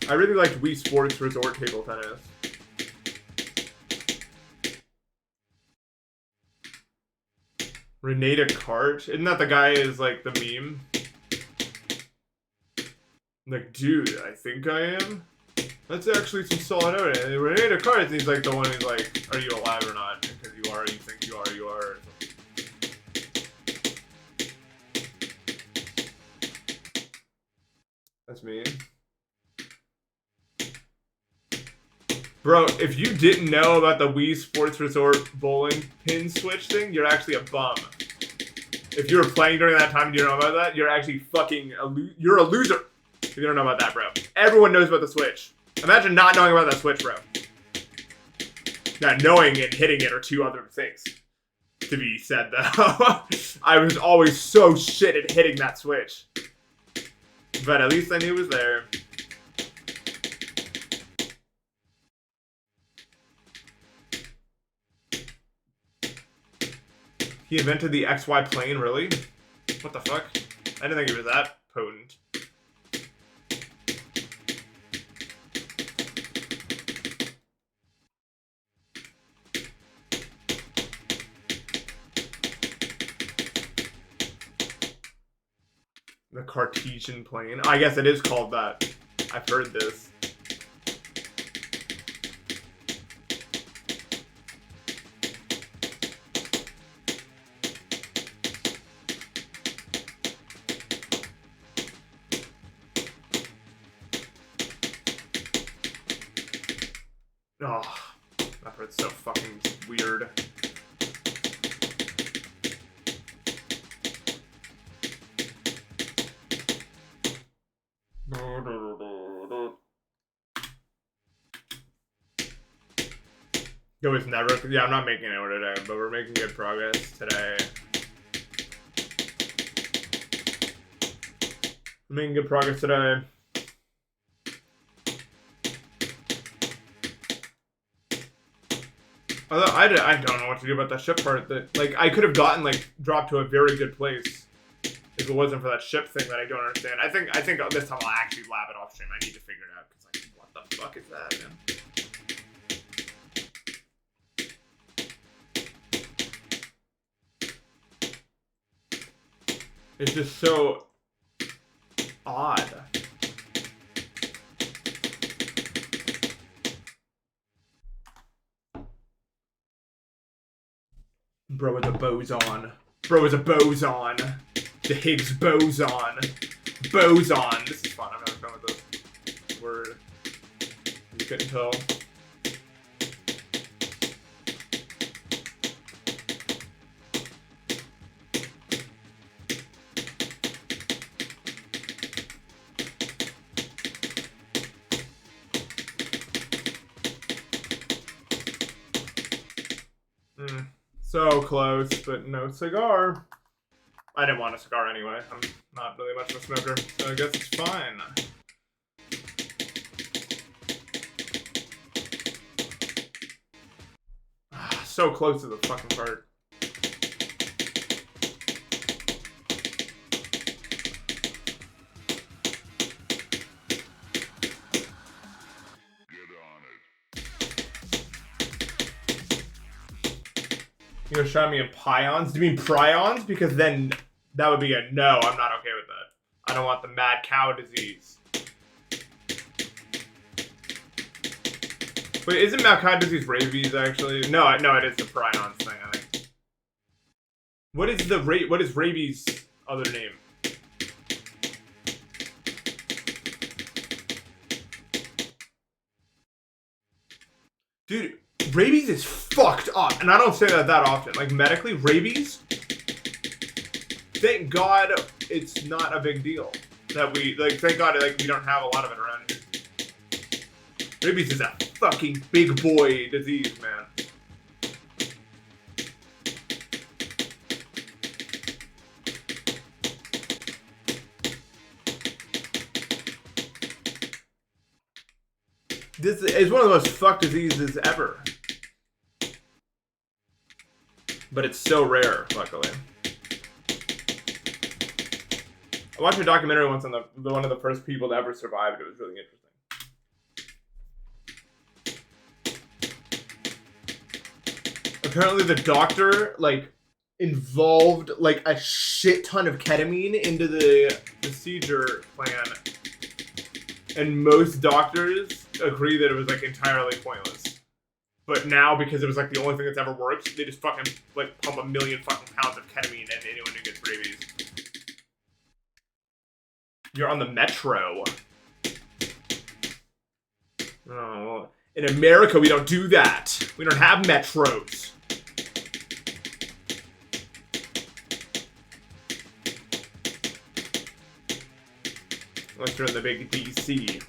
I really liked Wii Sports Resort Table Tennis. Renee Descartes? Isn't that the guy is like the meme? Like, dude, I think I am? That's actually some solid evidence. And Renee Descartes, he's like the one who's like, are you alive or not? Because you are, you think you are, you are. That's me. Bro, if you didn't know about the Wii Sports Resort bowling pin switch thing, you're actually a bum. If you were playing during that time and you don't know about that, you're actually fucking you're a loser. If you don't know about that, bro. Everyone knows about the Switch. Imagine not knowing about that Switch, bro. Now, knowing and hitting it are two other things. To be said, though. I was always so shit at hitting that Switch. But at least I knew it was there. He invented the XY plane, really? What the fuck? I didn't think he was that potent. The Cartesian plane. I guess it is called that. I've heard this. Oh, that part's so fucking weird. It was never. Yeah, I'm not making it today, but we're making good progress today. We're making good progress today. Although I don't know what to do about that ship part. That like I could have gotten like dropped to a very good place if it wasn't for that ship thing that I don't understand. I think this time I'll actually lab it off stream. I need to figure it out because like what the fuck is that, man? It's just so odd. Bro is a boson. Bro is a boson. The Higgs boson. Boson. This is fun. I'm having fun with this word. You couldn't tell. So close, but no cigar. I didn't want a cigar anyway. I'm not really much of a smoker, so I guess it's fine. So close to the fucking part. You're gonna shout me in pions? Do you mean prions? Because then that would be a no. I'm not okay with that. I don't want the mad cow disease. Wait, isn't mad cow disease rabies actually? No, it is the prions thing. I think. What is rabies' other name? Dude. Rabies is fucked up, and I don't say that often. Like, medically, rabies, thank God it's not a big deal. That we, like, thank God, like, we don't have a lot of it around here. Rabies is a fucking big boy disease, man. This is one of the most fucked diseases ever. But it's so rare, luckily. I watched a documentary once on one of the first people to ever survive. It was really interesting. Apparently the doctor, like, involved, like, a shit ton of ketamine into the procedure plan. And most doctors agree that it was, like, entirely pointless. But now, because it was, like, the only thing that's ever worked, they just fucking, like, pump 1 million fucking pounds of ketamine into anyone who gets rabies. You're on the metro. Oh, in America, we don't do that. We don't have metros. Unless you're in the big DC.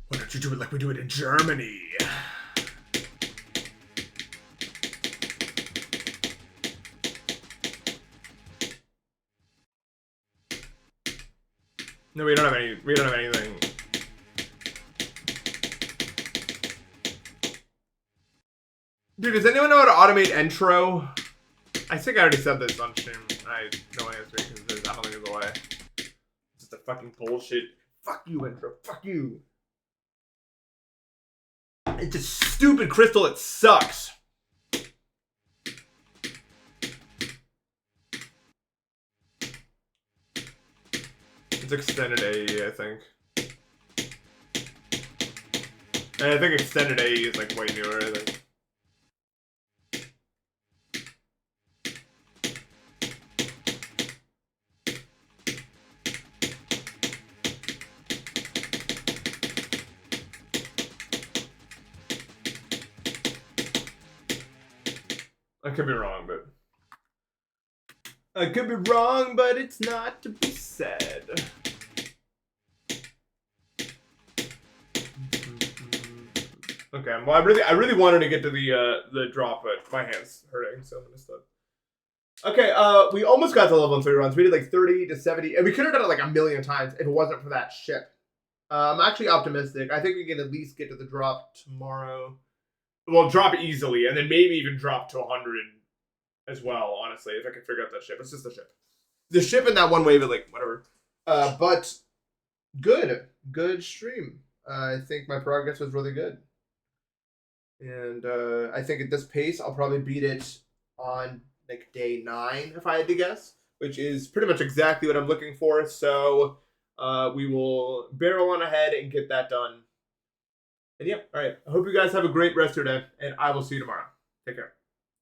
Why don't you do it like we do it in Germany? No, we don't have any. We don't have anything. Dude, does anyone know how to automate intro? I think I already said this on stream. I no answer because I don't think there's a way. It's just a fucking bullshit. Fuck you, intro. Fuck you. It's a stupid crystal. It sucks. It's extended AE, I think. And I think extended AE is like way newer, I think. I could be wrong, but... I could be wrong, but it's not to be said. Okay, well, I really wanted to get to the drop, but my hand's hurting, so I'm gonna stop. Okay, we almost got to level 3 runs. We did like 30 to 70, and we could have done it like 1,000,000 times if it wasn't for that ship. I'm actually optimistic. I think we can at least get to the drop tomorrow. Well, drop easily, and then maybe even drop to 100 as well, honestly, if I can figure out that ship. It's just the ship. The ship and that one wave, like, whatever. But good stream. I think my progress was really good. And I think at this pace, I'll probably beat it on, like, day 9, if I had to guess, which is pretty much exactly what I'm looking for. So we will barrel on ahead and get that done. And yeah, all right. I hope you guys have a great rest of your day, and I will see you tomorrow. Take care.